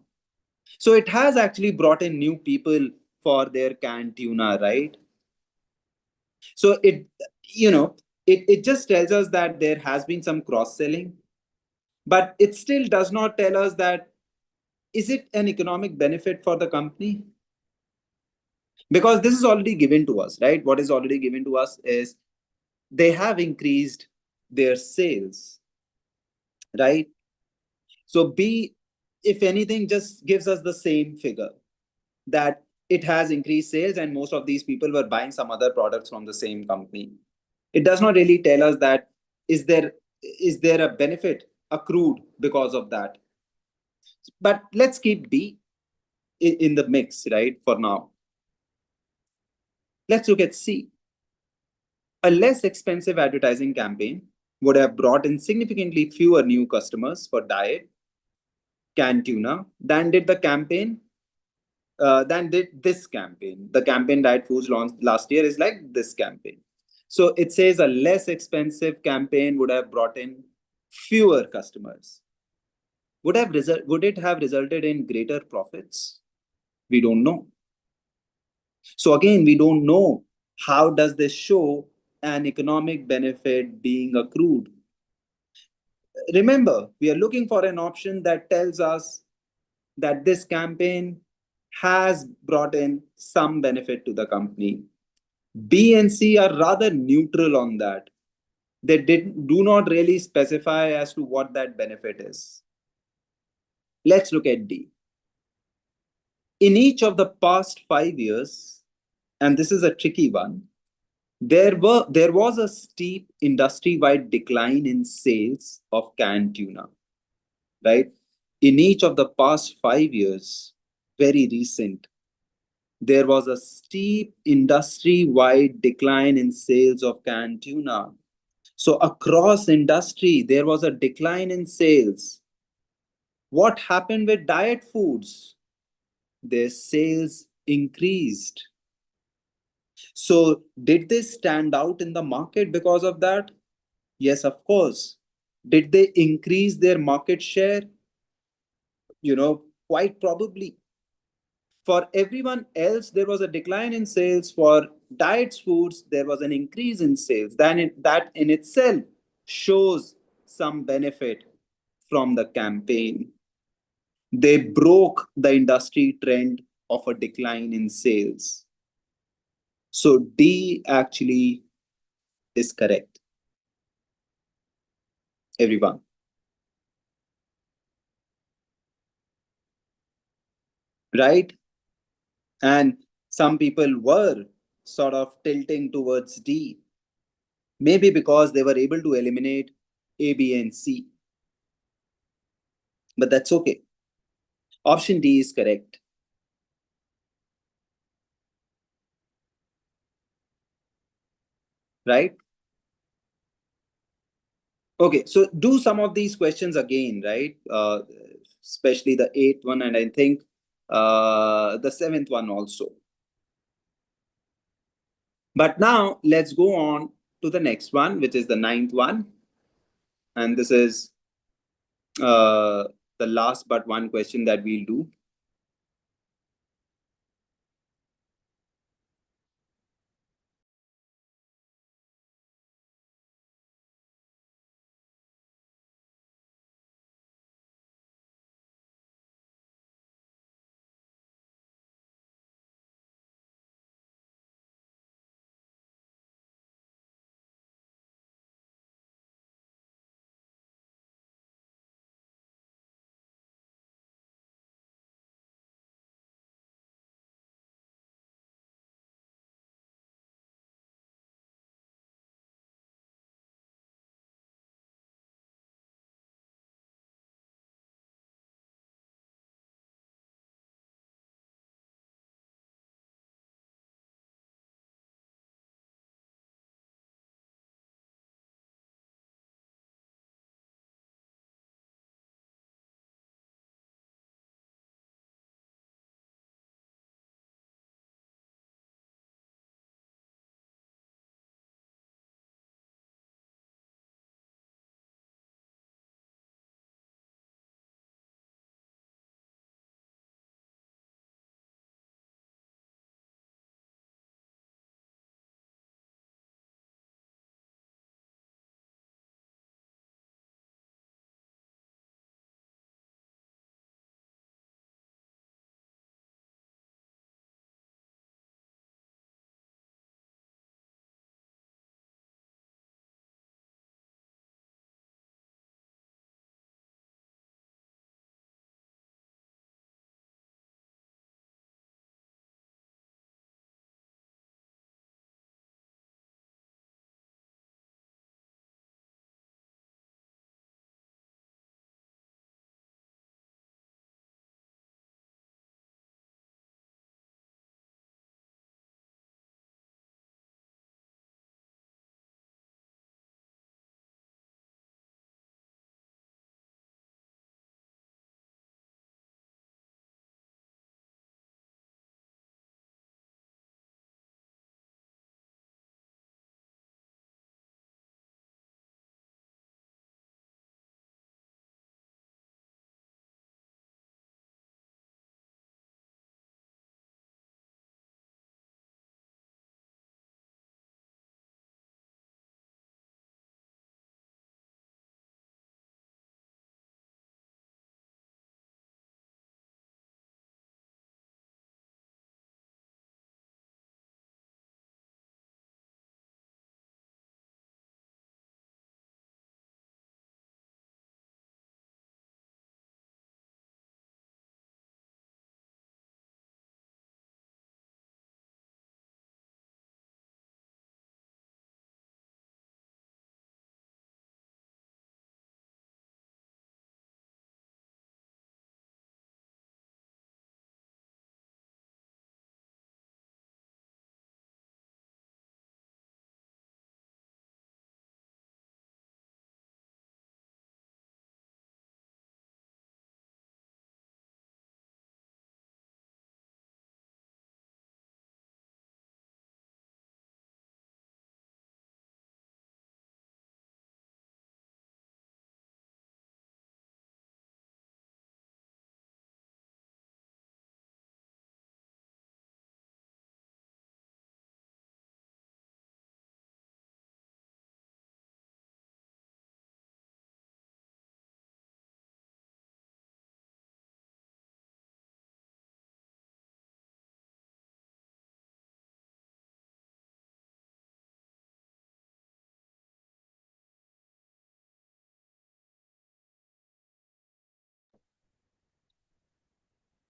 So it has actually brought in new people for their canned tuna, right? So it just tells us that there has been some cross selling, but it still does not tell us that is it an economic benefit for the company? Because this is already given to us, right? What is already given to us is they have increased their sales, right? So B, if anything, just gives us the same figure that it has increased sales and most of these people were buying some other products from the same company. It does not really tell us that is there is there a benefit accrued because of that. But let's keep B in the mix, right? For now. Let's look at C. A less expensive advertising campaign would have brought in significantly fewer new customers for diet canned tuna than did this campaign. The campaign Diet Foods launched last year is like this campaign. So it says a less expensive campaign would have brought in fewer customers. Would it have resulted in greater profits? We don't know. So again, we don't know how does this show an economic benefit being accrued. Remember, we are looking for an option that tells us that this campaign has brought in some benefit to the company. B and C are rather neutral on that. They do not really specify as to what that benefit is. Let's look at D. In each of the past 5 years, and this is a tricky one, there was a steep industry-wide decline in sales of canned tuna, right? In each of the past 5 years, very recent, there was a steep industry-wide decline in sales of canned tuna. So across industry, there was a decline in sales. What happened with diet foods? Their sales increased. So did they stand out in the market because of that? Yes, of course. Did they increase their market share? Quite probably. For everyone else, there was a decline in sales. For diet foods, there was an increase in sales. That in itself shows some benefit from the campaign. They broke the industry trend of a decline in sales. So D actually is correct, everyone. Right? And some people were sort of tilting towards D, maybe because they were able to eliminate A, B, and C. But that's okay. Option D is correct. Right? Okay, so do some of these questions again, right? Especially the eighth one, and I think the seventh one also. But now let's go on to the next one, which is the ninth one. And this is the last but one question that we'll do.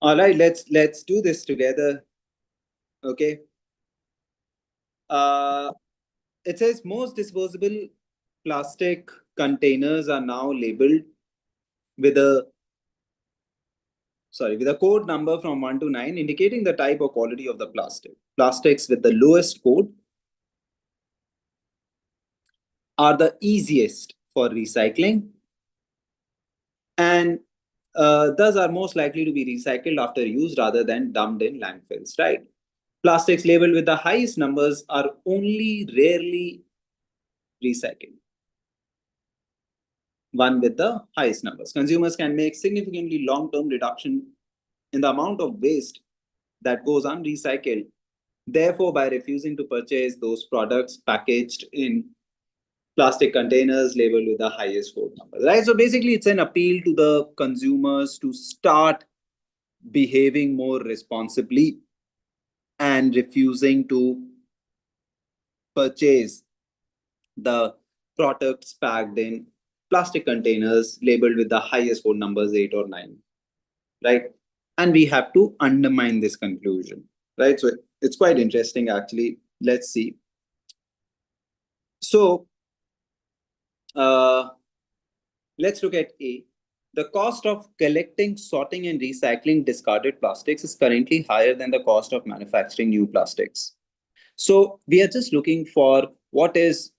All right, let's do this together. Okay. Uh, it says most disposable plastic containers are now labeled with a with a code number from 1 to 9 indicating the type or quality of the plastic. Plastics with the lowest code are the easiest for recycling and thus are most likely to be recycled after use rather than dumped in landfills, right? Plastics labeled with the highest numbers are only rarely recycled. One with the highest numbers. Consumers can make significantly long-term reduction in the amount of waste that goes unrecycled. Therefore, by refusing to purchase those products packaged in plastic containers labeled with the highest code number, right? So basically, it's an appeal to the consumers to start behaving more responsibly and refusing to purchase the products packed in plastic containers labeled with the highest code numbers 8 or 9, right? And we have to undermine this conclusion, right? So it's quite interesting, actually. Let's see. So let's look at A. The cost of collecting, sorting, and recycling discarded plastics is currently higher than the cost of manufacturing new plastics. So we are just looking for what is,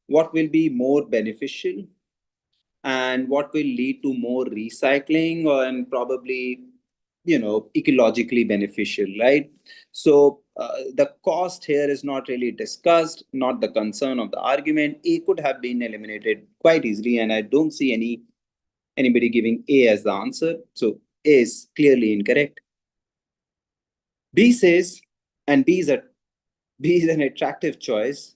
what will be more beneficial and what will lead to more recycling and probably ecologically beneficial, right? So the cost here is not really discussed, not the concern of the argument. A could have been eliminated quite easily, and I don't see anybody giving A as the answer, so A is clearly incorrect. B says, and B is an attractive choice.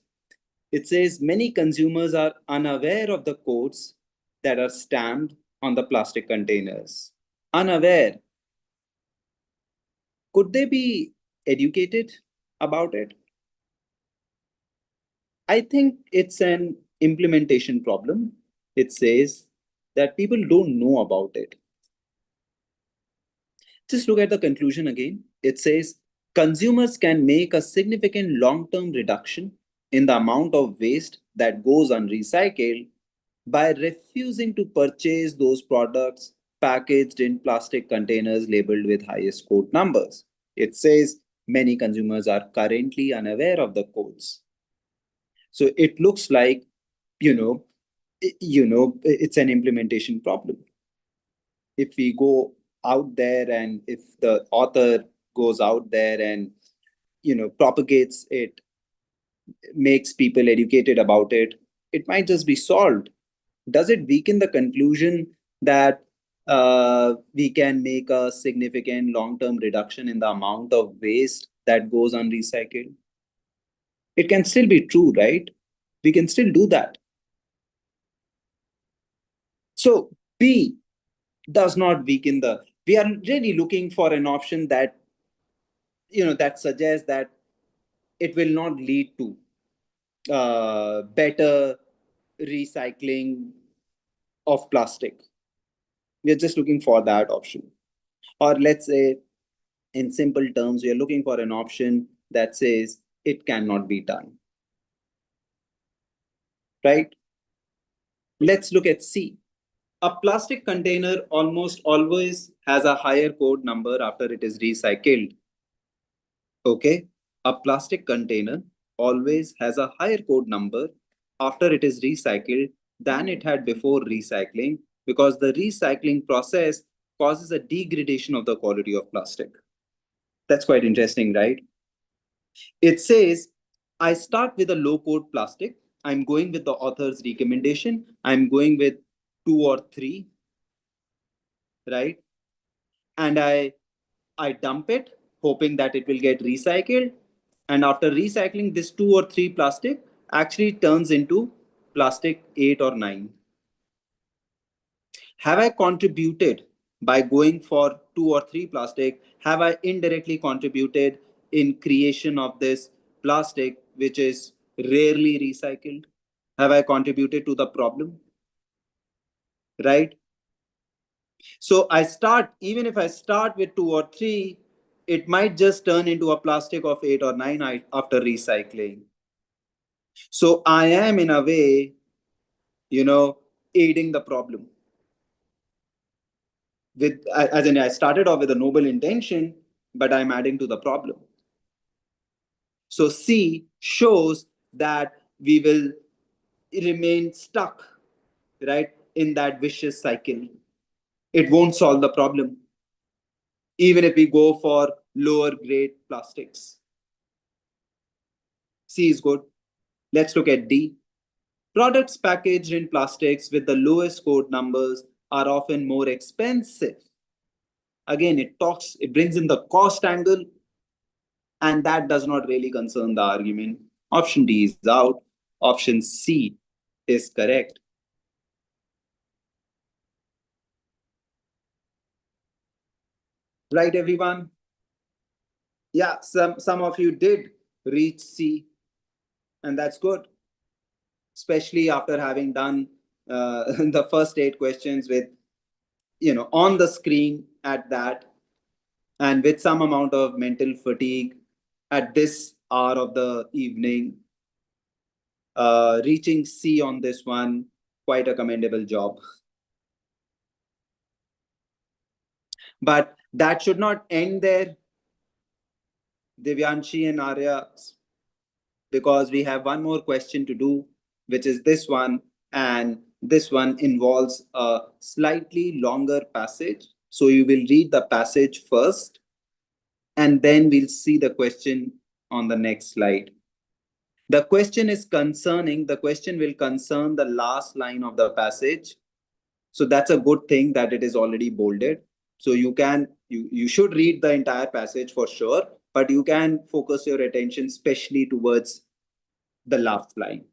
It says many consumers are unaware of the codes that are stamped on the plastic containers. Unaware. Could they be educated about it? I think it's an implementation problem. It says that people don't know about it. Just look at the conclusion again. It says consumers can make a significant long-term reduction in the amount of waste that goes unrecycled by refusing to purchase those products packaged in plastic containers labeled with highest code numbers. It says many consumers are currently unaware of the codes. So it looks like, you know, it's an implementation problem. If we go out there and if the author goes out there and propagates it, makes people educated about it, it might just be solved. Does it weaken the conclusion that we can make a significant long-term reduction in the amount of waste that goes unrecycled? It can still be true, right? We can still do that. So B does not weaken the. We are really looking for an option that that suggests that it will not lead to better recycling of plastic. We are just looking for that option. Or let's say, in simple terms, we are looking for an option that says it cannot be done. Right? Let's look at C. A plastic container almost always has a higher code number after it is recycled. Okay? A plastic container always has a higher code number after it is recycled than it had before recycling because the recycling process causes a degradation of the quality of plastic. That's quite interesting, right? It says, I start with a low code plastic. I'm going with the author's recommendation. I'm going with 2 or 3, right? And I dump it, hoping that it will get recycled. And after recycling, this 2 or 3 plastic actually turns into plastic 8 or 9. Have I contributed by going for 2 or 3 plastic? Have I indirectly contributed in creation of this plastic, which is rarely recycled? Have I contributed to the problem? Right? So I start, even if I start with two or three, it might just turn into a plastic of eight or nine after recycling. So I am in a way, you know, aiding the problem. With as in, I started off with a noble intention, but I'm adding to the problem. So C shows that we will remain stuck, right, in that vicious cycle. It won't solve the problem, even if we go for lower grade plastics. C is good. Let's look at D. Products packaged in plastics with the lowest code numbers are often more expensive. Again, it brings in the cost angle, and that does not really concern the argument. Option D is out. Option C is correct. Right, everyone? Yeah, some of you did reach C, and that's good, especially after having done the first eight questions with, on the screen at that, and with some amount of mental fatigue at this hour of the evening. Reaching C on this one, quite a commendable job. But that should not end there, Divyanshi and Arya, because we have one more question to do, which is this one. And this one involves a slightly longer passage. So you will read the passage first, and then we'll see the question on the next slide. The question will concern the last line of the passage. So that's a good thing that it is already bolded. So you should read the entire passage for sure, but you can focus your attention especially towards the last line.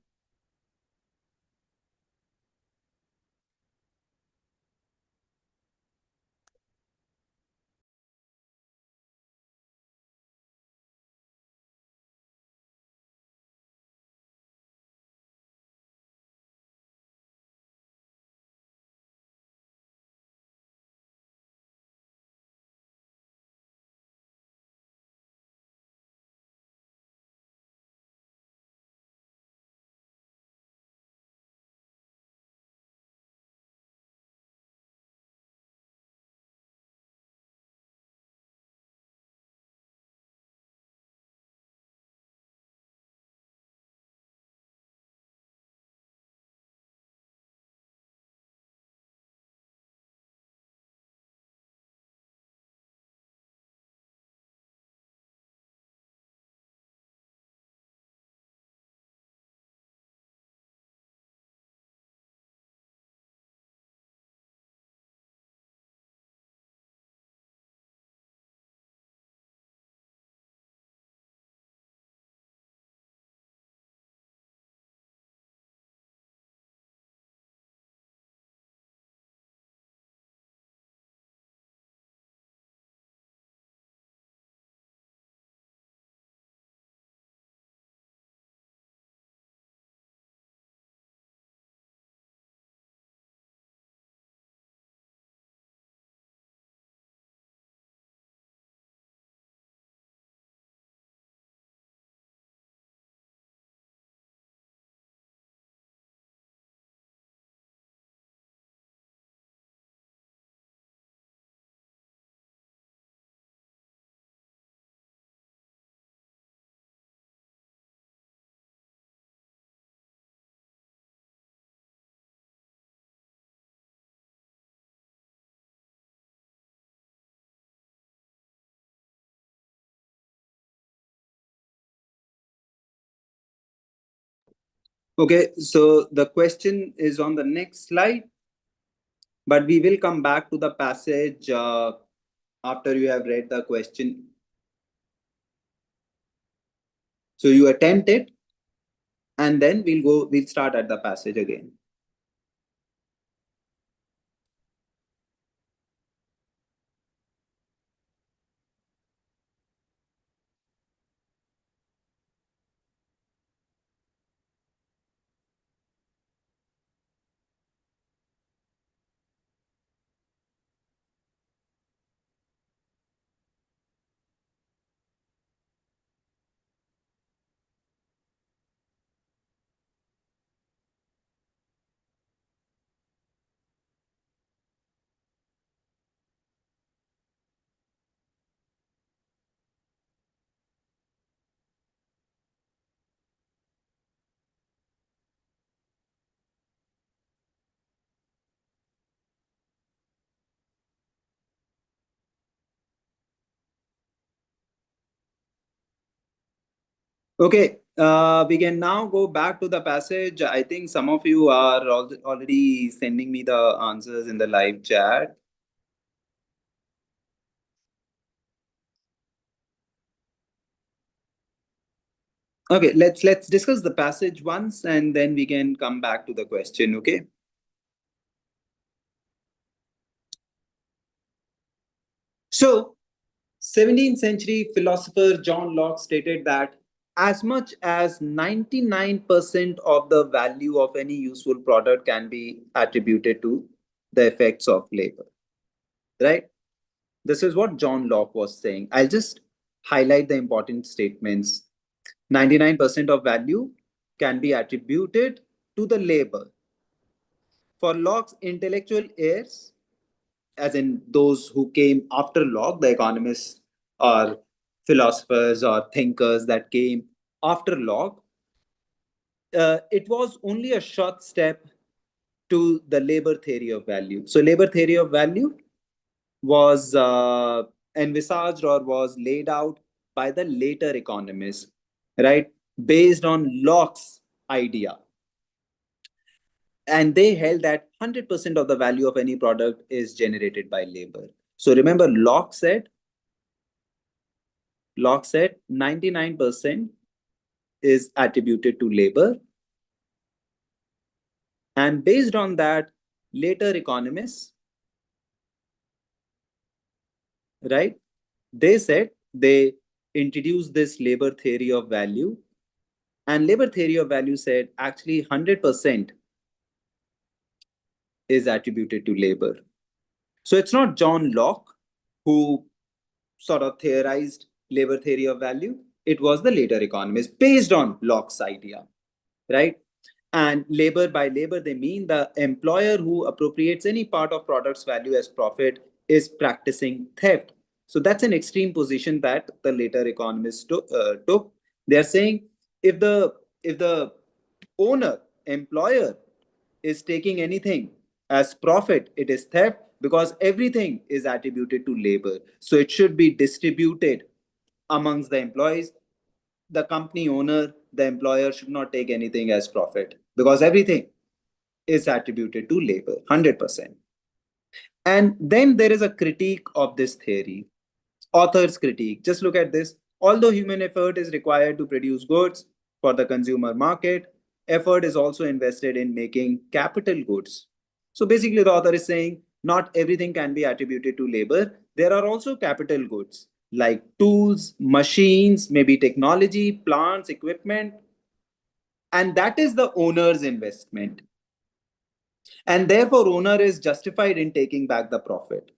Okay, so the question is on the next slide, but we will come back to the passage after you have read the question. So you attempt it, and then we'll start at the passage again. Okay, we can now go back to the passage. I think some of you are already sending me the answers in the live chat. Okay, let's discuss the passage once and then we can come back to the question, okay? So, 17th century philosopher John Locke stated that as much as 99% of the value of any useful product can be attributed to the effects of labor, right? This is what John Locke was saying. I'll just highlight the important statements. 99% of value can be attributed to the labor. For Locke's intellectual heirs, as in those who came after Locke, the economists or philosophers or thinkers that came after Locke, it was only a short step to the labor theory of value. So, labor theory of value was envisaged or was laid out by the later economists, right? Based on Locke's idea. And they held that 100% of the value of any product is generated by labor. So remember, Locke said 99% is attributed to labor. And based on that, later economists, right, they said they introduced this labor theory of value. And labor theory of value said actually 100% is attributed to labor. So it's not John Locke who sort of theorized labor theory of value. It was the later economists based on Locke's idea, right? And labor, by labor, they mean the employer who appropriates any part of product's value as profit is practicing theft. So that's an extreme position that the later economists took. They're saying if the owner, employer, is taking anything as profit, it is theft because everything is attributed to labor. So it should be distributed amongst the employees. The company owner, the employer should not take anything as profit because everything is attributed to labor, 100%. And then there is a critique of this theory, author's critique. Just look at this. Although human effort is required to produce goods for the consumer market, effort is also invested in making capital goods. So basically, the author is saying not everything can be attributed to labor. There are also capital goods like tools, machines, maybe technology, plants, equipment, and that is the owner's investment. And therefore, owner is justified in taking back the profit.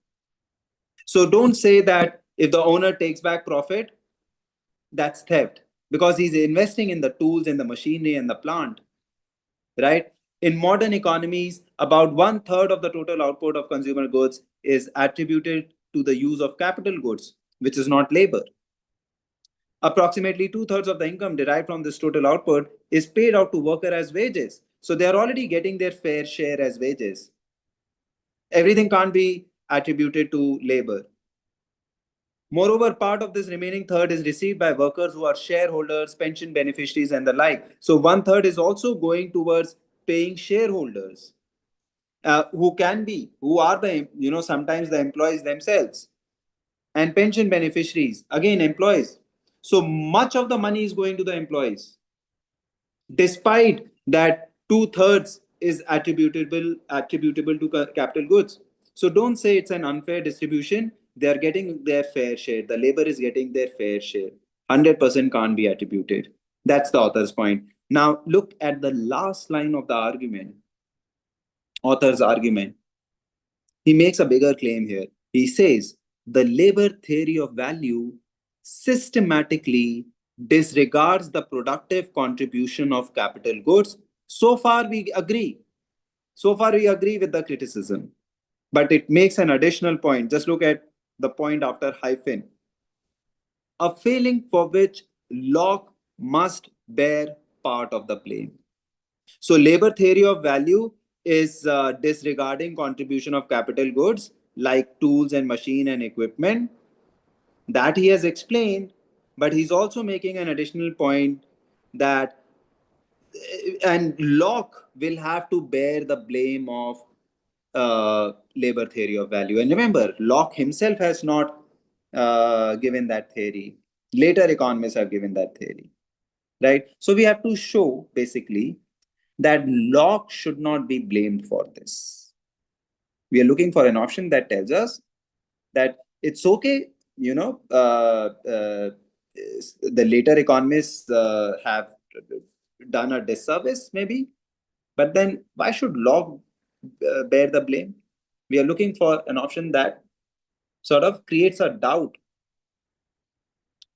So don't say that if the owner takes back profit, that's theft because he's investing in the tools and the machinery and the plant, right? In modern economies, about 1/3 of the total output of consumer goods is attributed to the use of capital goods, which is not labor. Approximately 2/3 of the income derived from this total output is paid out to worker as wages. So they are already getting their fair share as wages. Everything can't be attributed to labor. Moreover, part of this remaining third is received by workers who are shareholders, pension beneficiaries, and the like. So 1/3 is also going towards paying shareholders, who are the, sometimes the employees themselves, and pension beneficiaries, again, employees. So much of the money is going to the employees, despite that 2/3 is attributable to capital goods. So don't say it's an unfair distribution. They are getting their fair share. The labor is getting their fair share. 100% can't be attributed. That's the author's point. Now look at the last line of the argument, author's argument. He makes a bigger claim here. He says the labor theory of value systematically disregards the productive contribution of capital goods. So far, we agree. So far, we agree with the criticism. But it makes an additional point. Just look at the point after hyphen. A failing for which Locke must bear part of the blame. So labor theory of value is disregarding contribution of capital goods like tools and machine and equipment that he has explained, but he's also making an additional point that, and Locke will have to bear the blame of labor theory of value. And remember, Locke himself has not given that theory. Later economists have given that theory, right? So we have to show basically that Locke should not be blamed for this. We are looking for an option that tells us that it's okay, the later economists have done a disservice, maybe, but then why should Locke bear the blame? We are looking for an option that sort of creates a doubt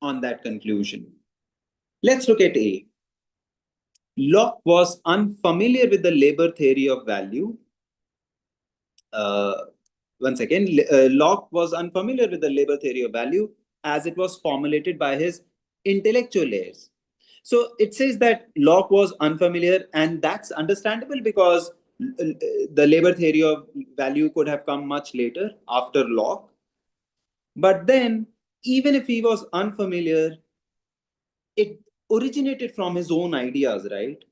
on that conclusion. Let's look at A. Locke was unfamiliar with the labor theory of value. Uh, Once again, Locke was unfamiliar with the labor theory of value as it was formulated by his intellectual heirs. So it says that Locke was unfamiliar, and that's understandable because the labor theory of value could have come much later after Locke. But then, even if he was unfamiliar, it originated from his own ideas, right?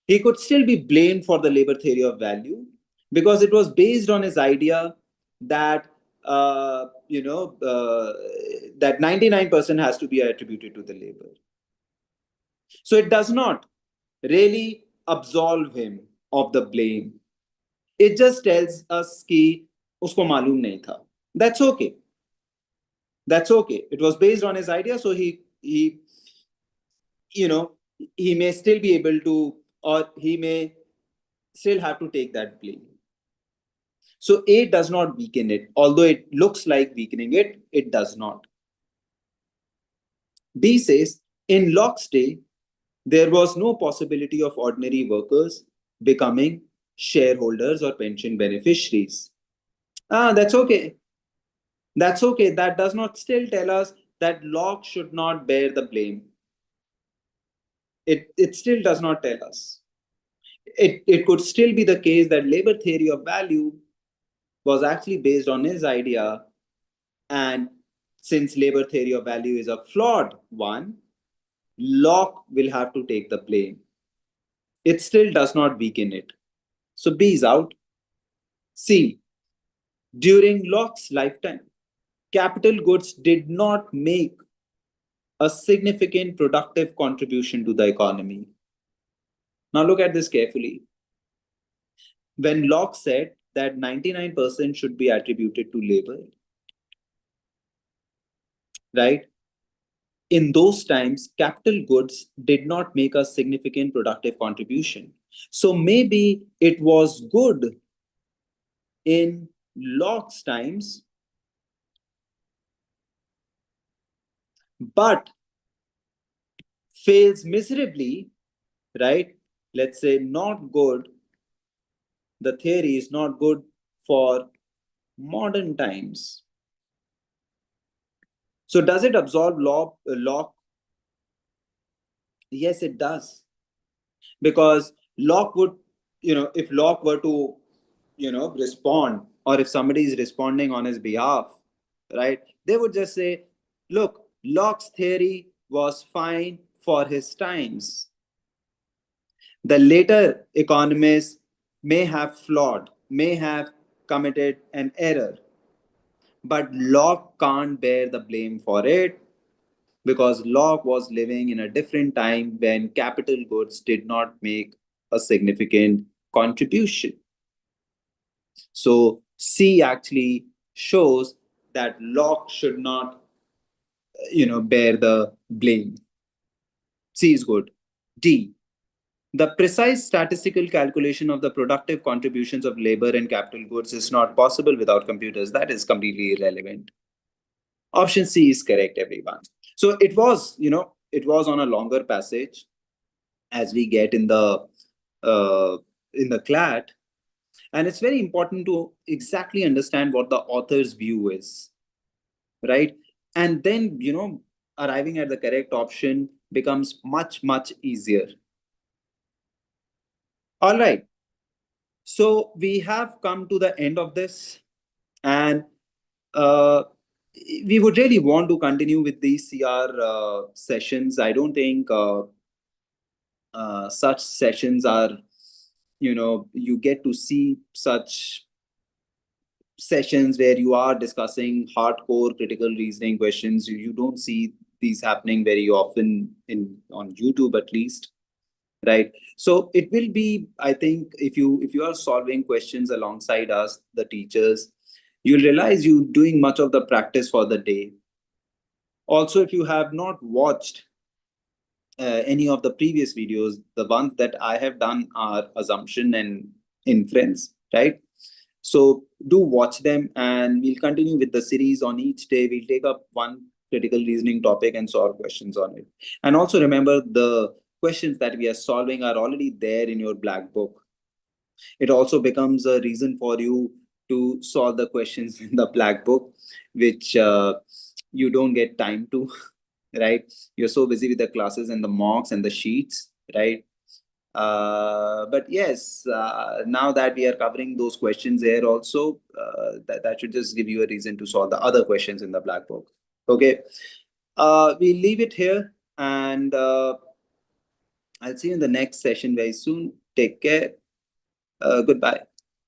He could still be blamed for the labor theory of value because it was based on his idea that that 99% has to be attributed to the labor. So it does not really absolve him of the blame. It just tells us कि उसको मालूम नहीं था. That's okay. That's okay. It was based on his idea, so he you know he may still be able to, or he may still have to take that blame. So A does not weaken it, although it looks like weakening it, it does not. B says, in Locke's day, there was no possibility of ordinary workers becoming shareholders or pension beneficiaries. That's okay. That's okay. That does not still tell us that Locke should not bear the blame. It still does not tell us. It could still be the case that labor theory of value was actually based on his idea, and since labor theory of value is a flawed one, Locke will have to take the blame. It still does not weaken it. So B is out. C. During Locke's lifetime, capital goods did not make a significant productive contribution to the economy. Now look at this carefully. When Locke said that 99% should be attributed to labor, right? In those times, capital goods did not make a significant productive contribution. So maybe it was good in Locke's times, but fails miserably, right? Let's say not good. The theory is not good for modern times. So does it absolve Locke? Yes, it does. Because Locke would, if Locke were to, respond, or if somebody is responding on his behalf, right, they would just say, look, Locke's theory was fine for his times. The later economists may have may have committed an error, but Locke can't bear the blame for it because Locke was living in a different time when capital goods did not make a significant contribution. So C actually shows that Locke should not, bear the blame. C is good. D. The precise statistical calculation of the productive contributions of labor and capital goods is not possible without computers. That is completely irrelevant. Option C is correct, everyone. So it was, it was on a longer passage as we get in the Clat, and it's very important to exactly understand what the author's view is, right? And then, arriving at the correct option becomes much easier. All right. So we have come to the end of this, and uh, we would really want to continue with these CR sessions. I don't think such sessions are, you get to see such sessions where you are discussing hardcore critical reasoning questions. You don't see these happening very often in on YouTube, at least, right? So it will be, I think, if you are solving questions alongside us, the teachers, you'll realize you doing much of the practice for the day. Also, if you have not watched any of the previous videos, the ones that I have done are assumption and inference, right? So do watch them, and we'll continue with the series. On each day we'll take up one critical reasoning topic and solve questions on it. And also remember, the questions that we are solving are already there in your black book. It also becomes a reason for you to solve the questions in the black book, which you don't get time to, right? You're so busy with the classes and the mocks and the sheets, right? But yes, now that we are covering those questions here also, that should just give you a reason to solve the other questions in the black book. Okay, we'll leave it here, and I'll see you in the next session very soon. Take care. Goodbye.